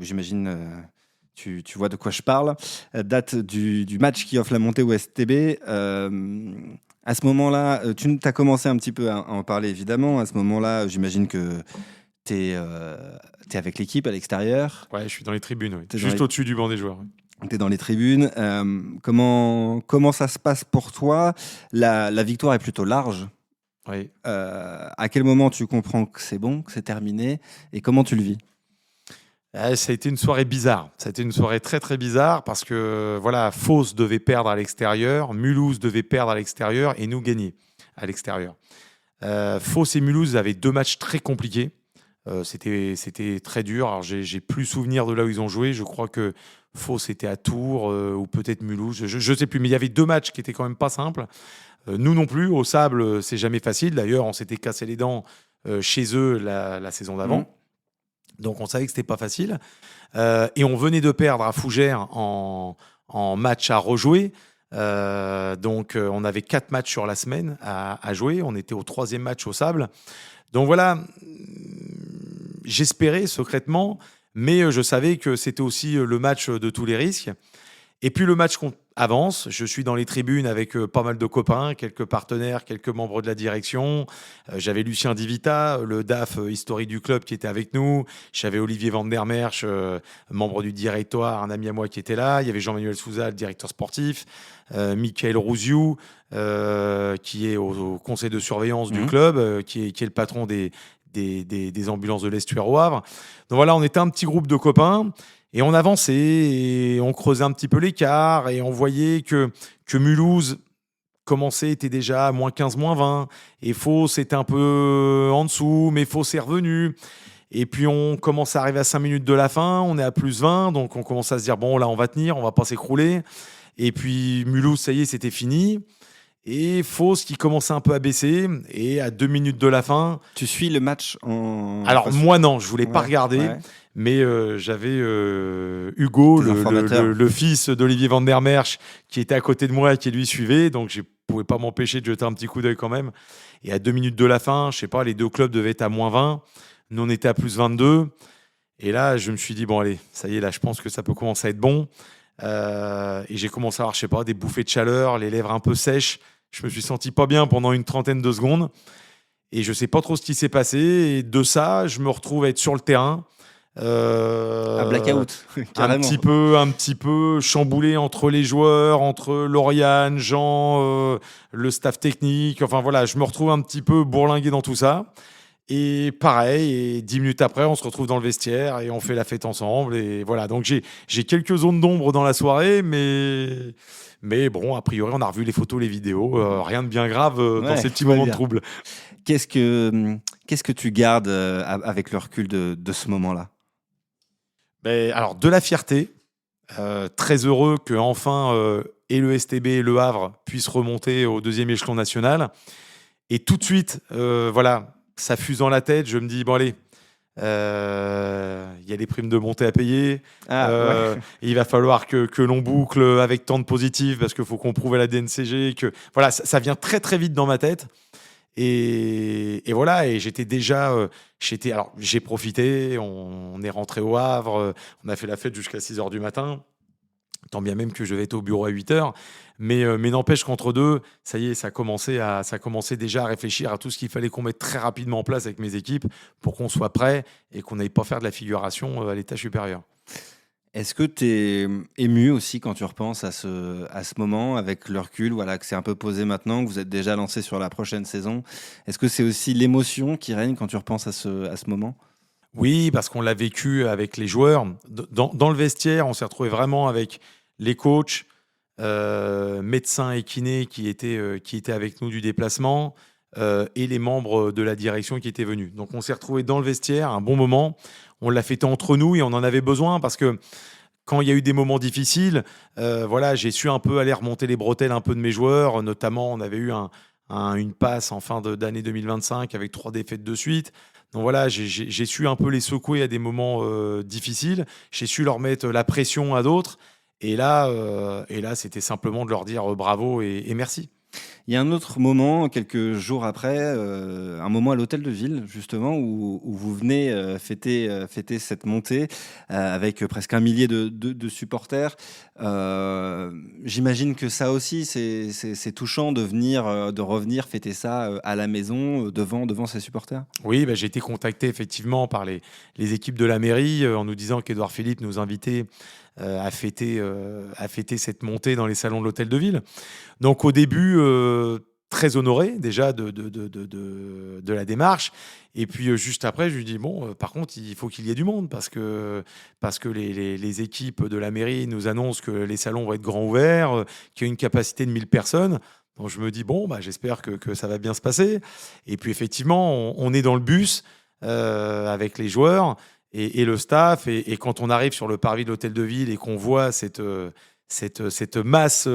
J'imagine, tu vois de quoi je parle. Date du match qui offre la montée au STB. À ce moment-là, tu as commencé un petit peu à en parler, évidemment. À ce moment-là, j'imagine que tu es avec l'équipe à l'extérieur. Ouais, je suis dans les tribunes, oui. Juste au-dessus du banc des joueurs. Oui. Tu es dans les tribunes. Comment ça se passe pour toi ? La victoire est plutôt large. Oui. À quel moment tu comprends que c'est bon, que c'est terminé, et comment tu le vis ? Ça a été une soirée bizarre. Ça a été une soirée très très bizarre parce que voilà, Fos devait perdre à l'extérieur, Mulhouse devait perdre à l'extérieur et nous gagner à l'extérieur. Fos et Mulhouse avaient 2 matchs très compliqués. C'était très dur. Alors j'ai plus souvenir de là où ils ont joué. Je crois que Fos était à Tours ou peut-être Mulhouse. Je sais plus. Mais il y avait 2 matchs qui étaient quand même pas simples. Nous non plus. Au Sable, c'est jamais facile. D'ailleurs, on s'était cassé les dents chez eux la saison d'avant. Donc on savait que c'était pas facile. Et on venait de perdre à Fougères en match à rejouer. Donc on avait 4 matchs sur la semaine à jouer. On était au 3e match au Sable. Donc voilà, j'espérais secrètement, mais je savais que c'était aussi le match de tous les risques. Et puis le match avance, je suis dans les tribunes avec pas mal de copains, quelques partenaires, quelques membres de la direction. J'avais Lucien Divita, le DAF historique du club qui était avec nous. J'avais Olivier Van der Merch, membre du directoire, un ami à moi qui était là. Il y avait Jean-Manuel Souza, le directeur sportif. Michael Rouziou, qui est au conseil de surveillance du club, qui est le patron des ambulances de l'Estuaire au Havre. Donc voilà, on était un petit groupe de copains. Et on avançait et on creusait un petit peu l'écart et on voyait que Mulhouse était déjà à moins 15, moins 20. Et Fos était un peu en dessous, mais Fos est revenu. Et puis on commence à arriver à 5 minutes de la fin, on est à plus 20, donc on commence à se dire bon là on va tenir, on va pas s'écrouler. Et puis Mulhouse, ça y est, c'était fini. Et Fos qui commençait un peu à baisser. Et à 2 minutes de la fin... Tu suis le match en... Alors moi non, je voulais pas regarder. Ouais. Mais j'avais Hugo, le fils d'Olivier Van der Merch, qui était à côté de moi et qui lui suivait. Donc, je ne pouvais pas m'empêcher de jeter un petit coup d'œil quand même. Et à 2 minutes de la fin, je sais pas, les 2 clubs devaient être à moins 20. Nous, on était à plus 22. Et là, je me suis dit, bon, allez, ça y est, là, je pense que ça peut commencer à être bon. Et j'ai commencé à avoir, je sais pas, des bouffées de chaleur, les lèvres un peu sèches. Je me suis senti pas bien pendant une trentaine de secondes. Et je sais pas trop ce qui s'est passé. Et de ça, je me retrouve à être sur le terrain. Un blackout, un petit peu chamboulé entre les joueurs, entre Lauriane, Jean, le staff technique. Enfin voilà, je me retrouve un petit peu bourlingué dans tout ça. Et pareil, et 10 minutes après, on se retrouve dans le vestiaire et on fait la fête ensemble. Et voilà, donc j'ai quelques zones d'ombre dans la soirée, mais bon, a priori, on a revu les photos, les vidéos. Rien de bien grave dans ces petits moments de trouble. Qu'est-ce que tu gardes avec le recul de ce moment-là ? Alors, de la fierté, très heureux que enfin et le STB et le Havre puissent remonter au 2e échelon national. Et tout de suite, voilà, ça fuse dans la tête. Je me dis, bon allez, il y a des primes de montée à payer. Il va falloir que l'on boucle avec tant de positifs parce qu'il faut qu'on prouve à la DNCG que... Voilà, ça vient très très vite dans ma tête. Et voilà, et j'étais déjà... alors, j'ai profité, on est rentré au Havre, on a fait la fête jusqu'à 6h du matin. Tant bien même que je vais être au bureau à 8h. Mais n'empêche qu'entre deux, ça y est, ça commençait déjà à réfléchir à tout ce qu'il fallait qu'on mette très rapidement en place avec mes équipes pour qu'on soit prêt et qu'on n'aille pas faire de la figuration à l'étage supérieur. Est-ce que tu es ému aussi quand tu repenses à ce moment, avec le recul, voilà, que c'est un peu posé maintenant, que vous êtes déjà lancé sur la prochaine saison? Est-ce que c'est aussi l'émotion qui règne quand tu repenses à ce moment? Oui, parce qu'on l'a vécu avec les joueurs. Dans le vestiaire, on s'est retrouvé vraiment avec les coachs, médecins et kinés qui étaient avec nous du déplacement et les membres de la direction qui étaient venus. Donc on s'est retrouvé dans le vestiaire un bon moment. On l'a fêté entre nous et on en avait besoin parce que quand il y a eu des moments difficiles, voilà, j'ai su un peu aller remonter les bretelles un peu de mes joueurs. Notamment, on avait eu une passe en fin d'année 2025 avec 3 défaites de suite. Donc voilà, j'ai su un peu les secouer à des moments difficiles. J'ai su leur mettre la pression à d'autres. Et là, c'était simplement de leur dire bravo et merci. Il y a un autre moment, quelques jours après, un moment à l'hôtel de ville, justement, où vous venez fêter cette montée avec presque 1 millier de supporters. J'imagine que ça aussi, c'est touchant de revenir fêter ça à la maison, devant ses supporters. Oui, j'ai été contacté effectivement par les équipes de la mairie en nous disant qu'Édouard Philippe nous invitait à fêter cette montée dans les salons de l'hôtel de ville. Donc au début, très honoré déjà de la démarche. Et puis juste après, je lui dis par contre, il faut qu'il y ait du monde parce que les équipes de la mairie nous annoncent que les salons vont être grands ouverts, qu'il y a une capacité de 1000 personnes. Donc je me dis j'espère que ça va bien se passer. Et puis effectivement, on est dans le bus avec les joueurs et le staff. Et quand on arrive sur le parvis de l'hôtel de ville et qu'on voit cette masse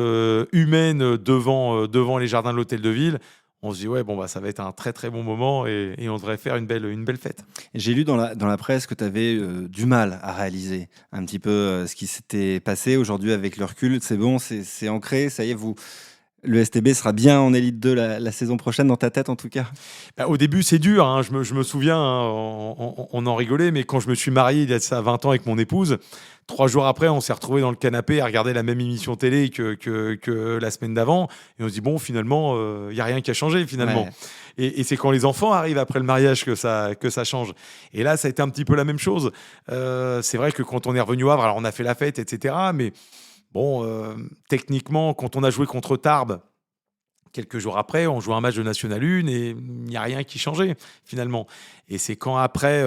humaine devant les jardins de l'hôtel de ville, on se dit ça va être un très très bon moment et on devrait faire une belle fête. J'ai lu dans la presse que tu avais du mal à réaliser un petit peu ce qui s'était passé. Aujourd'hui, avec le recul, c'est bon, c'est ancré, ça y est, le STB sera bien en Élite 2 la saison prochaine, dans ta tête en tout cas? Au début, c'est dur, hein. Je me souviens, hein, on en rigolait, mais quand je me suis marié il y a ça 20 ans avec mon épouse, 3 jours après, on s'est retrouvés dans le canapé à regarder la même émission télé que la semaine d'avant. Et on se dit, finalement, il n'y a rien qui a changé, finalement. Ouais. Et c'est quand les enfants arrivent après le mariage que ça change. Et là, ça a été un petit peu la même chose. C'est vrai que quand on est revenu au Havre, alors on a fait la fête, etc. Mais techniquement, quand on a joué contre Tarbes, quelques jours après, on joue un match de National 1 et il n'y a rien qui changeait, finalement. Et c'est quand après...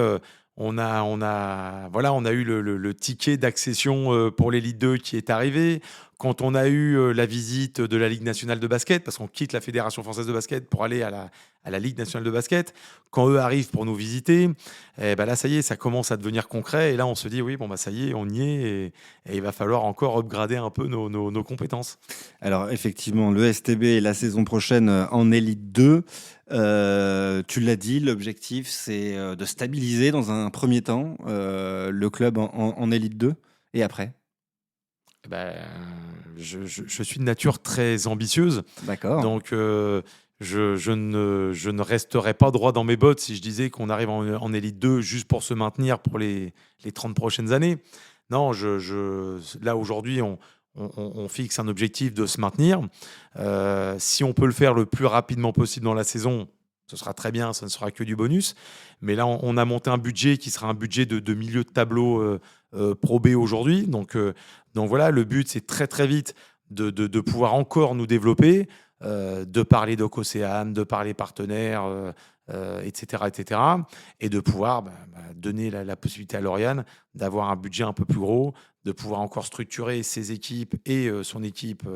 on a eu le ticket d'accession pour l'Élite 2 qui est arrivé. Quand on a eu la visite de la Ligue nationale de basket, parce qu'on quitte la Fédération française de basket pour aller à la Ligue nationale de basket, quand eux arrivent pour nous visiter, là, ça y est, ça commence à devenir concret. Et là, on se dit, ça y est, on y est. Et il va falloir encore upgrader un peu nos compétences. Alors, effectivement, le STB, la saison prochaine en Élite 2, tu l'as dit, l'objectif, c'est de stabiliser dans un premier temps le club en Élite 2. Et après? Je suis de nature très ambitieuse. D'accord. Donc, je ne resterai pas droit dans mes bottes si je disais qu'on arrive en Élite 2 juste pour se maintenir pour les 30 prochaines années. Non, là, aujourd'hui, on fixe un objectif de se maintenir. Si on peut le faire le plus rapidement possible dans la saison, ce sera très bien, ça ne sera que du bonus. Mais là, on a monté un budget qui sera un budget de milieu de tableau Pro B aujourd'hui. Donc voilà, le but, c'est très très vite de pouvoir encore nous développer, de parler d'Ococéane, de parler partenaires, etc., et de pouvoir donner la possibilité à Lauriane d'avoir un budget un peu plus gros, de pouvoir encore structurer ses équipes et son équipe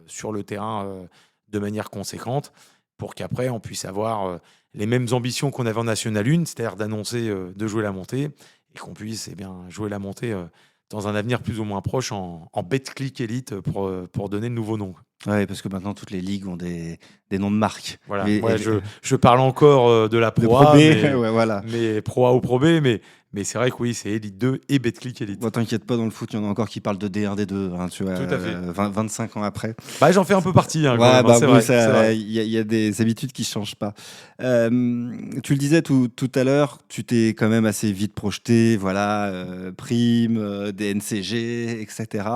sur le terrain de manière conséquente, pour qu'après on puisse avoir les mêmes ambitions qu'on avait en National 1, c'est-à-dire d'annoncer de jouer la montée, et qu'on puisse jouer la montée dans un avenir plus ou moins proche en Betclic Elite pour donner de nouveaux noms. Oui, parce que maintenant toutes les ligues ont des noms de marques. Voilà. Je parle encore de la Pro A, mais Pro A ou Pro B, Mais c'est vrai que oui, c'est Elite 2 et Betclic Elite. Bon, t'inquiète pas, dans le foot, il y en a encore qui parlent de D1, D2, hein, tu vois, Tout à fait. 25 ans après. Bah, j'en fais un peu partie. Hein, Ouais, quand même, bah c'est oui, vrai, c'est vrai. il y a des habitudes qui changent pas. Tu le disais tout à l'heure, tu t'es quand même assez vite projeté, voilà, prime, DNCG, etc.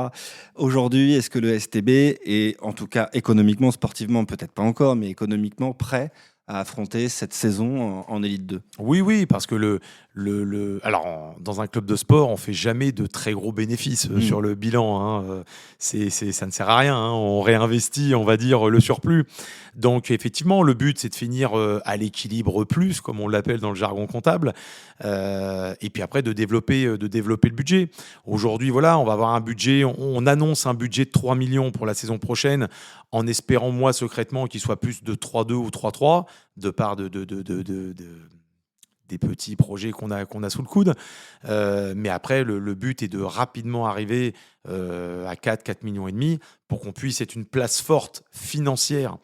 Aujourd'hui, est-ce que le STB est, en tout cas économiquement, sportivement, peut-être pas encore, mais économiquement prêt à affronter cette saison en Élite 2? Oui, parce que alors, dans un club de sport, on fait jamais de très gros bénéfices sur le bilan. Hein. Ça ne sert à rien. Hein. On réinvestit, on va dire, le surplus. Donc, effectivement, le but, c'est de finir à l'équilibre plus, comme on l'appelle dans le jargon comptable. Et puis après, de développer le budget. Aujourd'hui, voilà, on va avoir un budget. On annonce un budget de 3 millions pour la saison prochaine, en espérant, moi, secrètement, qu'il soit plus de 3-2 ou 3-3, de part des petits projets qu'on a sous le coude. Mais après, le but est de rapidement arriver à 4 millions et demi pour qu'on puisse être une place forte financière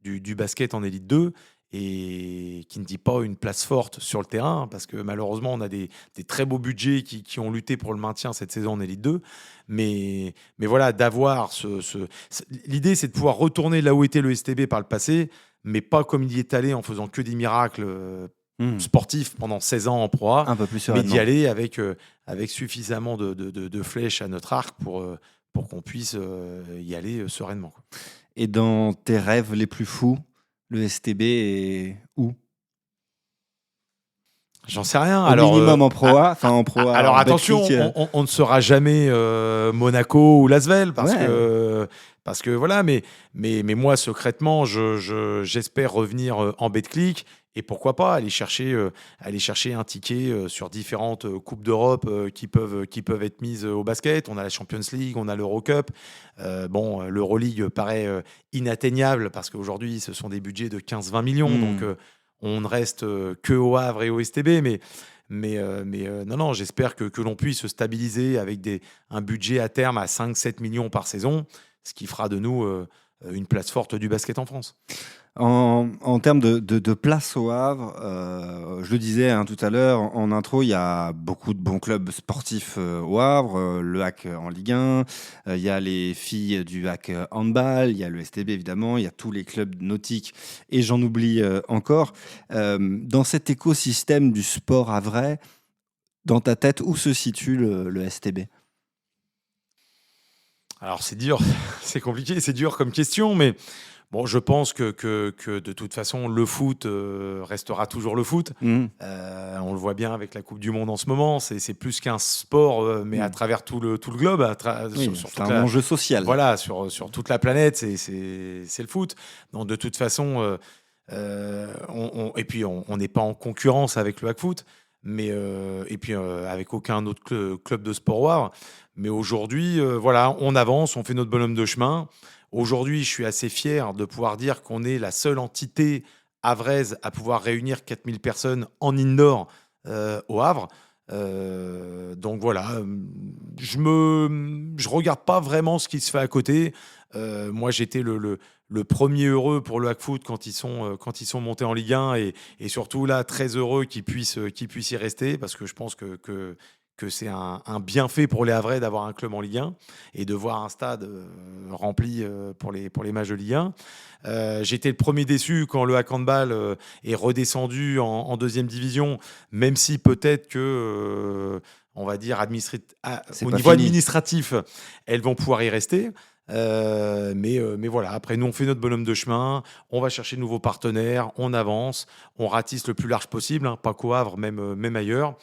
du basket en Élite 2, et qui ne dit pas une place forte sur le terrain, parce que malheureusement, on a des très beaux budgets qui ont lutté pour le maintien cette saison en Élite 2. Mais voilà, d'avoir l'idée, c'est de pouvoir retourner là où était le STB par le passé, mais pas comme il y est allé en faisant que des miracles sportifs pendant 16 ans en Pro A, Un peu plus mais sereinement. d'y aller avec suffisamment de flèches à notre arc pour qu'on puisse y aller sereinement, quoi. Et dans tes rêves les plus fous, le STB est où? J'en sais rien. Au minimum en Pro A, enfin en Pro A. Alors en attention, Betclic, on ne sera jamais Monaco ou Lasvel, parce Ouais. que voilà. Mais moi, secrètement, j'espère revenir en Betclic, et pourquoi pas aller chercher un ticket sur différentes coupes d'Europe qui peuvent être mises au basket. On a la Champions League, on a l'Eurocup. L'Euroleague paraît inatteignable, parce qu'aujourd'hui, ce sont des budgets de 15-20 millions. Donc on ne reste que au Havre et au STB, non, j'espère que l'on puisse se stabiliser avec un budget à terme à 5-7 millions par saison, ce qui fera de nous une place forte du basket en France. En termes de place au Havre, je le disais tout à l'heure en intro, il y a beaucoup de bons clubs sportifs au Havre, le HAC en Ligue 1, il y a les filles du HAC handball, il y a le STB évidemment, il y a tous les clubs nautiques, et j'en oublie encore. Dans cet écosystème du sport havrais, dans ta tête, où se situe le STB? Alors c'est dur, c'est compliqué, c'est dur comme question, mais bon, je pense que de toute façon, le foot restera toujours le foot. On le voit bien avec la Coupe du Monde en ce moment. C'est plus qu'un sport, mais à travers tout le globe. C'est un enjeu social. Voilà, sur toute la planète, c'est le foot. Donc de toute façon, et puis on n'est pas en concurrence avec le hack foot, et puis avec aucun autre club de sport au Havre. Mais aujourd'hui, voilà, on avance, on fait notre bonhomme de chemin. Aujourd'hui, je suis assez fier de pouvoir dire qu'on est la seule entité havraise à pouvoir réunir 4000 personnes en indoor au Havre. Donc voilà, je regarde pas vraiment ce qui se fait à côté. Moi, j'étais le premier heureux pour le hack foot quand ils sont montés en Ligue 1, et surtout là, très heureux qu'ils puissent y rester, parce que je pense que c'est un bienfait pour les Havrais d'avoir un club en Ligue 1 et de voir un stade rempli pour les matchs de Ligue 1. J'étais le premier déçu quand le hack handball est redescendu en deuxième division, même si peut-être que, on va dire, au niveau administratif, elles vont pouvoir y rester. Mais voilà, après nous on fait notre bonhomme de chemin, on va chercher de nouveaux partenaires, on avance, on ratisse le plus large possible, pas qu'au Havre, même ailleurs.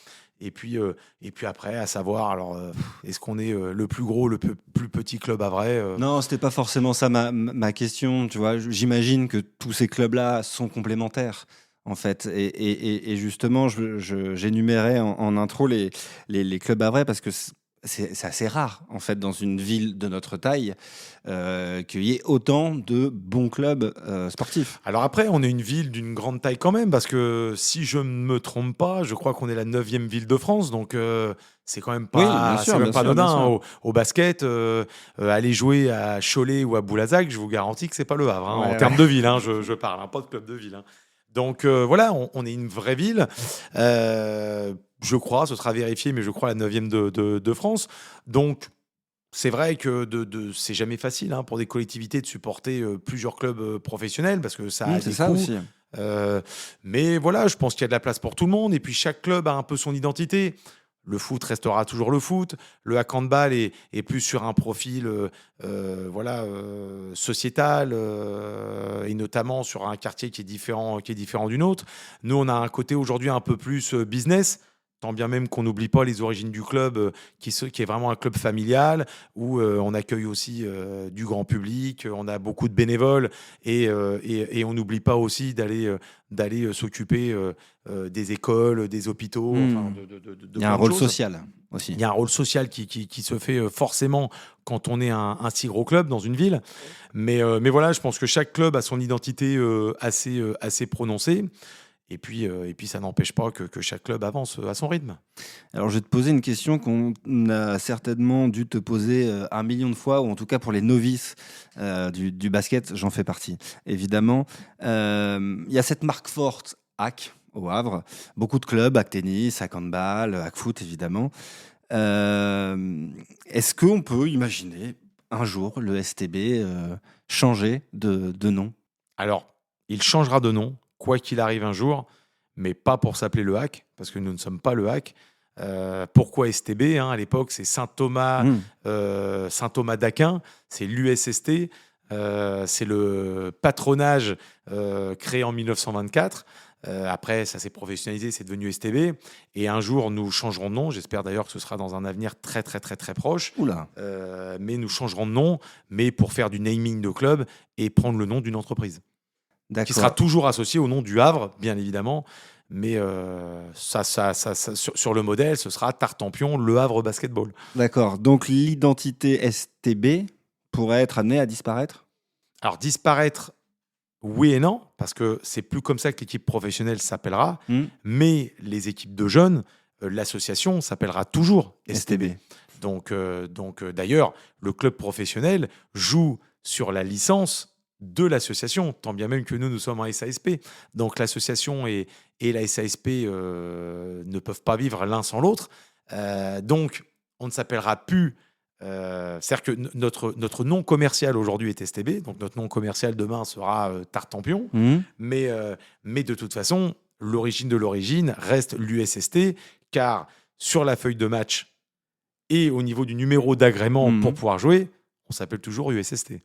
Et puis après, à savoir, alors, est-ce qu'on est le plus gros, le plus petit club havrais Non, c'était pas forcément ça ma question. Tu vois, j'imagine que tous ces clubs-là sont complémentaires, en fait. Et justement, j'énumérais en intro les clubs havrais, parce que c'est assez rare, en fait, dans une ville de notre taille, qu'il y ait autant de bons clubs sportifs. Alors après, on est une ville d'une grande taille quand même, parce que si je ne me trompe pas, je crois qu'on est la 9e ville de France, donc c'est quand même pas, bien sûr, anodin. Au basket, aller jouer à Cholet ou à Boulazac, je vous garantis que c'est pas le Havre, en termes de ville, je parle, pas de club de ville. Donc voilà, on est une vraie ville. je crois, ce sera vérifié, mais je crois la 9e de France. Donc, c'est vrai que c'est jamais facile pour des collectivités de supporter plusieurs clubs professionnels parce que ça a C'est des ça coûts. aussi. Mais voilà, je pense qu'il y a de la place pour tout le monde. Et puis, chaque club a un peu son identité. Le foot restera toujours le foot. Le handball est plus sur un profil sociétal et notamment sur un quartier qui est différent du nôtre. Nous, on a un côté aujourd'hui un peu plus business. Tant bien même qu'on n'oublie pas les origines du club, qui est vraiment un club familial, où on accueille aussi du grand public, on a beaucoup de bénévoles, et on n'oublie pas aussi d'aller s'occuper des écoles, des hôpitaux. Enfin, Il y a un rôle social aussi. Il y a un rôle social qui se fait forcément quand on est un si gros club dans une ville. Mais voilà, je pense que chaque club a son identité assez prononcée. Et puis, ça n'empêche pas que chaque club avance à son rythme. Alors, je vais te poser une question qu'on a certainement dû te poser 1 million de fois, ou en tout cas pour les novices du basket, j'en fais partie, évidemment. Il y a cette marque forte, HAC, au Havre. Beaucoup de clubs, HAC Tennis, HAC Handball, HAC Foot, évidemment. Est-ce qu'on peut imaginer un jour le STB changer de nom ? Alors, il changera de nom, quoi qu'il arrive un jour, mais pas pour s'appeler le HAC, parce que nous ne sommes pas le HAC. Pourquoi STB à l'époque, c'est Saint-Thomas d'Aquin, c'est l'USST, c'est le patronage créé en 1924. Après, ça s'est professionnalisé, c'est devenu STB. Et un jour, nous changerons de nom. J'espère d'ailleurs que ce sera dans un avenir très, très, très, très proche. Oula. Mais nous changerons de nom, mais pour faire du naming de club et prendre le nom d'une entreprise. Qui sera toujours associé au nom du Havre, bien évidemment. Mais sur le modèle, ce sera Tartampion, Le Havre Basketball. D'accord. Donc, l'identité STB pourrait être amenée à disparaître ? Alors, disparaître, oui et non, parce que c'est plus comme ça que l'équipe professionnelle s'appellera. Mais les équipes de jeunes, l'association s'appellera toujours STB. Donc, d'ailleurs, le club professionnel joue sur la licence de l'association, tant bien même que nous sommes en SASP. Donc l'association et la SASP ne peuvent pas vivre l'un sans l'autre. Donc on ne s'appellera plus... c'est-à-dire que notre nom commercial aujourd'hui est STB, donc notre nom commercial demain sera Tartampion. Mais de toute façon, l'origine de l'origine reste l'USST, car sur la feuille de match et au niveau du numéro d'agrément pour pouvoir jouer, on s'appelle toujours USST.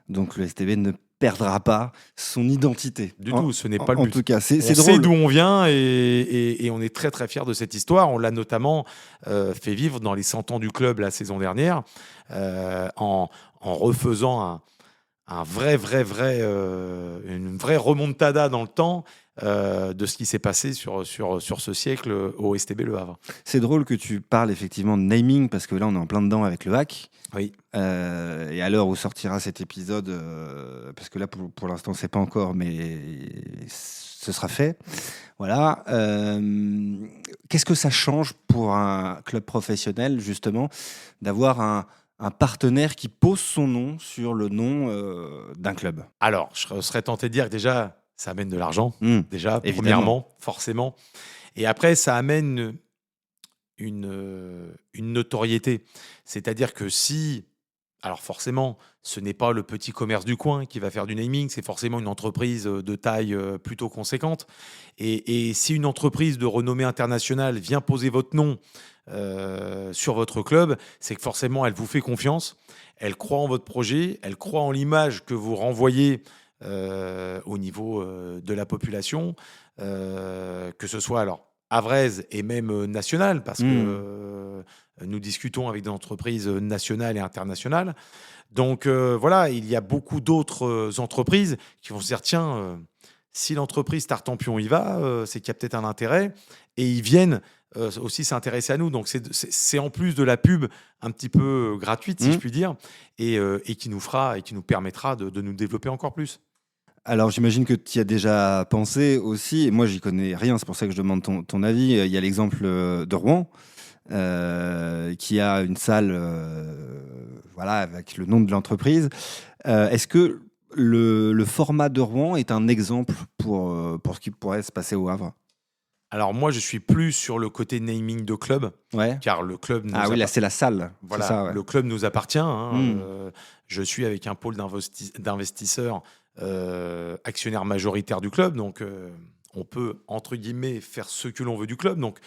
Donc le STB ne perdra pas son identité. Du tout, ce n'est pas le but. En tout cas, c'est on drôle. sait d'où on vient et on est très très fiers de cette histoire. On l'a notamment fait vivre dans les 100 ans du club la saison dernière en refaisant une vraie remontada dans le temps de ce qui s'est passé sur ce siècle au STB Le Havre. C'est drôle que tu parles effectivement de naming, parce que là on est en plein dedans avec le HAC. Oui. Et à l'heure où sortira cet épisode, parce que là pour l'instant c'est pas encore, mais ce sera fait. Voilà. Qu'est-ce que ça change pour un club professionnel justement d'avoir un partenaire qui pose son nom sur le nom d'un club? Alors, je serais tenté de dire que déjà, ça amène de l'argent, déjà, évidemment. premièrement, forcément. Et après, ça amène une notoriété. C'est-à-dire que si... Alors forcément, ce n'est pas le petit commerce du coin qui va faire du naming, c'est forcément une entreprise de taille plutôt conséquente. Et si une entreprise de renommée internationale vient poser votre nom sur votre club, c'est que forcément, elle vous fait confiance, elle croit en votre projet, elle croit en l'image que vous renvoyez au niveau de la population, que ce soit alors havraise et même nationale, parce que nous discutons avec des entreprises nationales et internationales. Donc voilà, il y a beaucoup d'autres entreprises qui vont se dire, tiens, si l'entreprise Tartampion y va, c'est qu'il y a peut-être un intérêt, et ils viennent aussi s'intéresser à nous. Donc c'est en plus de la pub un petit peu gratuite, si je puis dire, et qui nous fera et qui nous permettra de nous développer encore plus. Alors, j'imagine que tu y as déjà pensé aussi. Et moi, j'y connais rien, c'est pour ça que je demande ton avis. Il y a l'exemple de Rouen, qui a une salle avec le nom de l'entreprise. Est-ce que le format de Rouen est un exemple pour ce qui pourrait se passer au Havre ? Alors moi, je suis plus sur le côté naming de club, Ouais. car le club nous Ah oui, là, c'est la salle. voilà, C'est ça, ouais. le club nous appartient. Hein. Mm. Je suis avec un pôle d'investisseurs actionnaires majoritaires du club, donc on peut, entre guillemets, faire ce que l'on veut du club. Donc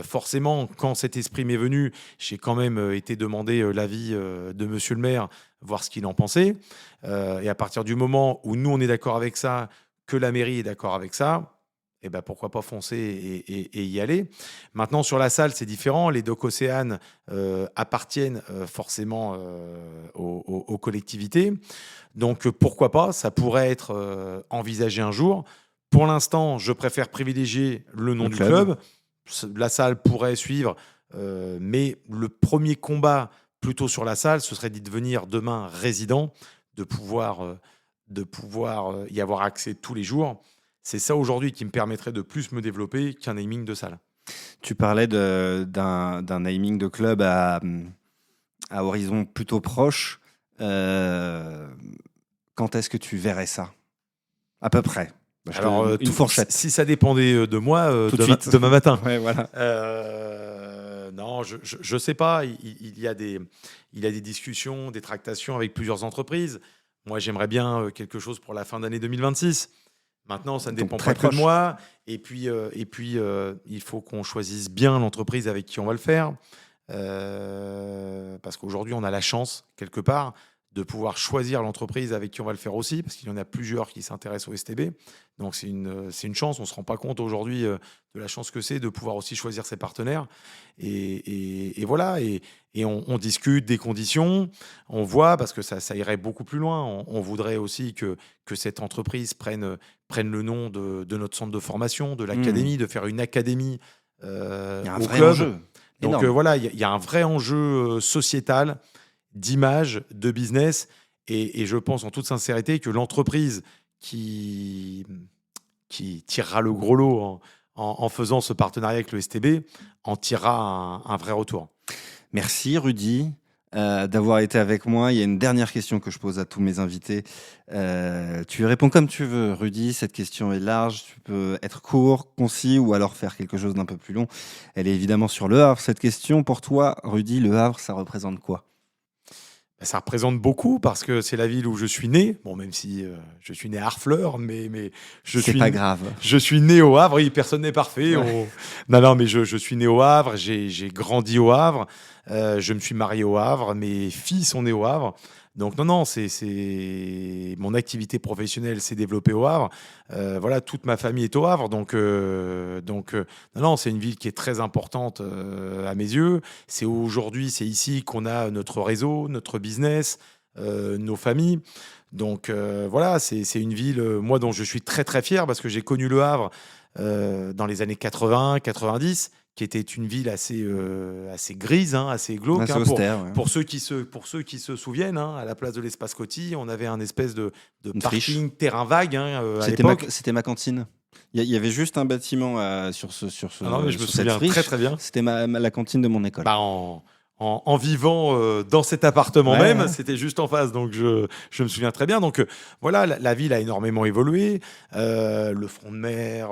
forcément, quand cet esprit m'est venu, j'ai quand même été demander l'avis de monsieur le maire, voir ce qu'il en pensait. Et à partir du moment où nous, on est d'accord avec ça, que la mairie est d'accord avec ça, eh ben pourquoi pas foncer et y aller. Maintenant, sur la salle, c'est différent. Les docks Océane appartiennent forcément aux collectivités. Donc, pourquoi pas, ça pourrait être envisagé un jour. Pour l'instant, je préfère privilégier le nom Le du club. club. La salle pourrait suivre, mais le premier combat plutôt sur la salle, ce serait d'y devenir demain résident, de pouvoir y avoir accès tous les jours. C'est ça aujourd'hui qui me permettrait de plus me développer qu'un naming de salle. Tu parlais d'un naming de club à horizon plutôt proche. Quand est-ce que tu verrais ça? À peu près. Alors, une fourchette. Si ça dépendait de moi, Tout de suite. demain matin. Ouais, voilà. Non, je sais pas. Il y a des discussions, des tractations avec plusieurs entreprises. Moi, j'aimerais bien quelque chose pour la fin d'année 2026. Maintenant, ça ne Donc, dépend très pas que de proche. moi. Et puis, il faut qu'on choisisse bien l'entreprise avec qui on va le faire. Parce qu'aujourd'hui, on a la chance, quelque part, de pouvoir choisir l'entreprise avec qui on va le faire aussi, parce qu'il y en a plusieurs qui s'intéressent au STB. Donc, c'est une chance. On ne se rend pas compte aujourd'hui de la chance que c'est de pouvoir aussi choisir ses partenaires. Et voilà. Et on discute des conditions. On voit, parce que ça irait beaucoup plus loin. On voudrait aussi que cette entreprise prenne le nom de notre centre de formation, de l'académie, de faire une académie Il y a un au vrai club. enjeu. Donc Énorme. voilà, il y a un vrai enjeu sociétal, d'image, de business. Et je pense en toute sincérité que l'entreprise qui tirera le gros lot en faisant ce partenariat avec le STB en tirera un vrai retour. Merci Rudy d'avoir été avec moi. Il y a une dernière question que je pose à tous mes invités. Tu y réponds comme tu veux, Rudy. Cette question est large. Tu peux être court, concis ou alors faire quelque chose d'un peu plus long. Elle est évidemment sur Le Havre. Cette question, pour toi, Rudy, Le Havre, ça représente quoi? Ça représente beaucoup parce que c'est la ville où je suis né. Bon, même si je suis né à Harfleur, mais C'est pas grave. je suis né au Havre. Oui, personne n'est parfait. Non, mais je suis né au Havre. J'ai grandi au Havre. Je me suis marié au Havre. Mes filles sont nées au Havre. Donc non, c'est mon activité professionnelle s'est développée au Havre. Voilà, toute ma famille est au Havre. Donc non, c'est une ville qui est très importante à mes yeux. C'est ici qu'on a notre réseau, notre business, nos familles. Donc voilà, c'est une ville, moi, dont je suis très très fier parce que j'ai connu Le Havre dans les années 80, 90, qui était une ville assez grise, assez glauque. Assez Hein, austère, ouais. pour ceux qui se souviennent, hein, à la place de l'espace Coty, on avait un espèce de Une parking friche. terrain vague à C'était l'époque. c'était ma cantine. Il y avait juste un bâtiment sur ce Ah non, mais je me sur cette souviens friche. très très bien. C'était la cantine de mon école. Bah, en vivant dans cet appartement Ouais, même, ouais. c'était juste en face, donc je me souviens très bien. Donc voilà, la ville a énormément évolué, le front de mer,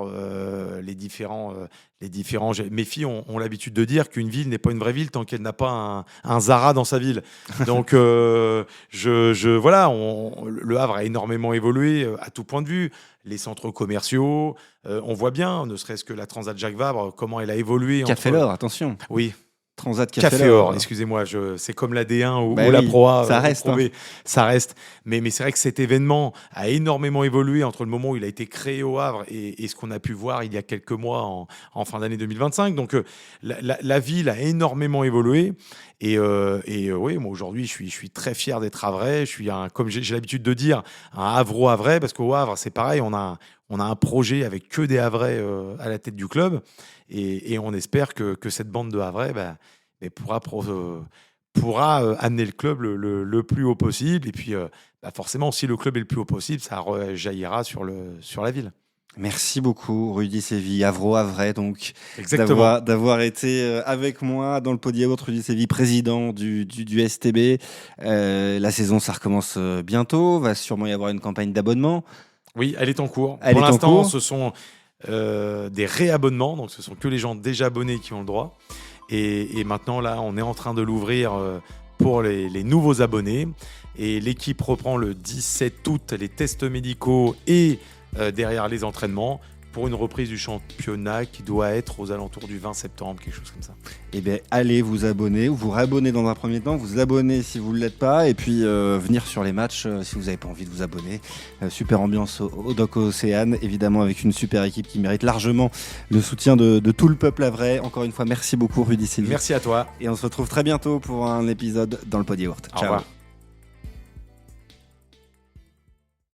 les différents. Mes filles ont l'habitude de dire qu'une ville n'est pas une vraie ville tant qu'elle n'a pas un Zara dans sa ville. Donc voilà, le Havre a énormément évolué à tout point de vue. Les centres commerciaux, on voit bien, ne serait-ce que la Transat Jacques Vabre, comment elle a évolué. Café L'Or, attention. Oui. Transat Café Or, excusez-moi, c'est comme la D1 ou Bah la oui, Pro A. ça reste, Ça reste. Mais c'est vrai que cet événement a énormément évolué entre le moment où il a été créé au Havre et ce qu'on a pu voir il y a quelques mois en fin d'année 2025. Donc la ville a énormément évolué. Et oui, moi aujourd'hui, je suis très fier d'être havrais. Je suis comme j'ai l'habitude de dire, un Havro-Havrais, parce qu'au Havre, c'est pareil, on a un projet avec que des Havrais à la tête du club. Et on espère que cette bande de Havrais pourra amener le club le plus haut possible. Et puis, forcément, si le club est le plus haut possible, ça jaillira sur la ville. Merci beaucoup, Rudy Séville, Havro-Havrais, donc, Exactement. d'avoir été avec moi dans le Podiaourt. Rudy Séville, président du STB. La saison, ça recommence bientôt. Va sûrement y avoir une campagne d'abonnement. Oui, elle est en cours. Elle Pour est en l'instant, cours. ce sont des réabonnements, donc ce sont que les gens déjà abonnés qui ont le droit. Et maintenant, là, on est en train de l'ouvrir pour les nouveaux abonnés. Et l'équipe reprend le 17 août les tests médicaux et derrière les entraînements pour une reprise du championnat qui doit être aux alentours du 20 septembre, quelque chose comme ça. Eh bien, allez vous abonner, ou vous réabonner dans un premier temps, vous abonner si vous ne l'êtes pas, et puis venir sur les matchs si vous n'avez pas envie de vous abonner. Super ambiance au Dock Océane, évidemment avec une super équipe qui mérite largement le soutien de tout le peuple havrais. Encore une fois, merci beaucoup Rudy Sylvie. Merci à toi. Et on se retrouve très bientôt pour un épisode dans le Pod Yaourt. Au Ciao. revoir.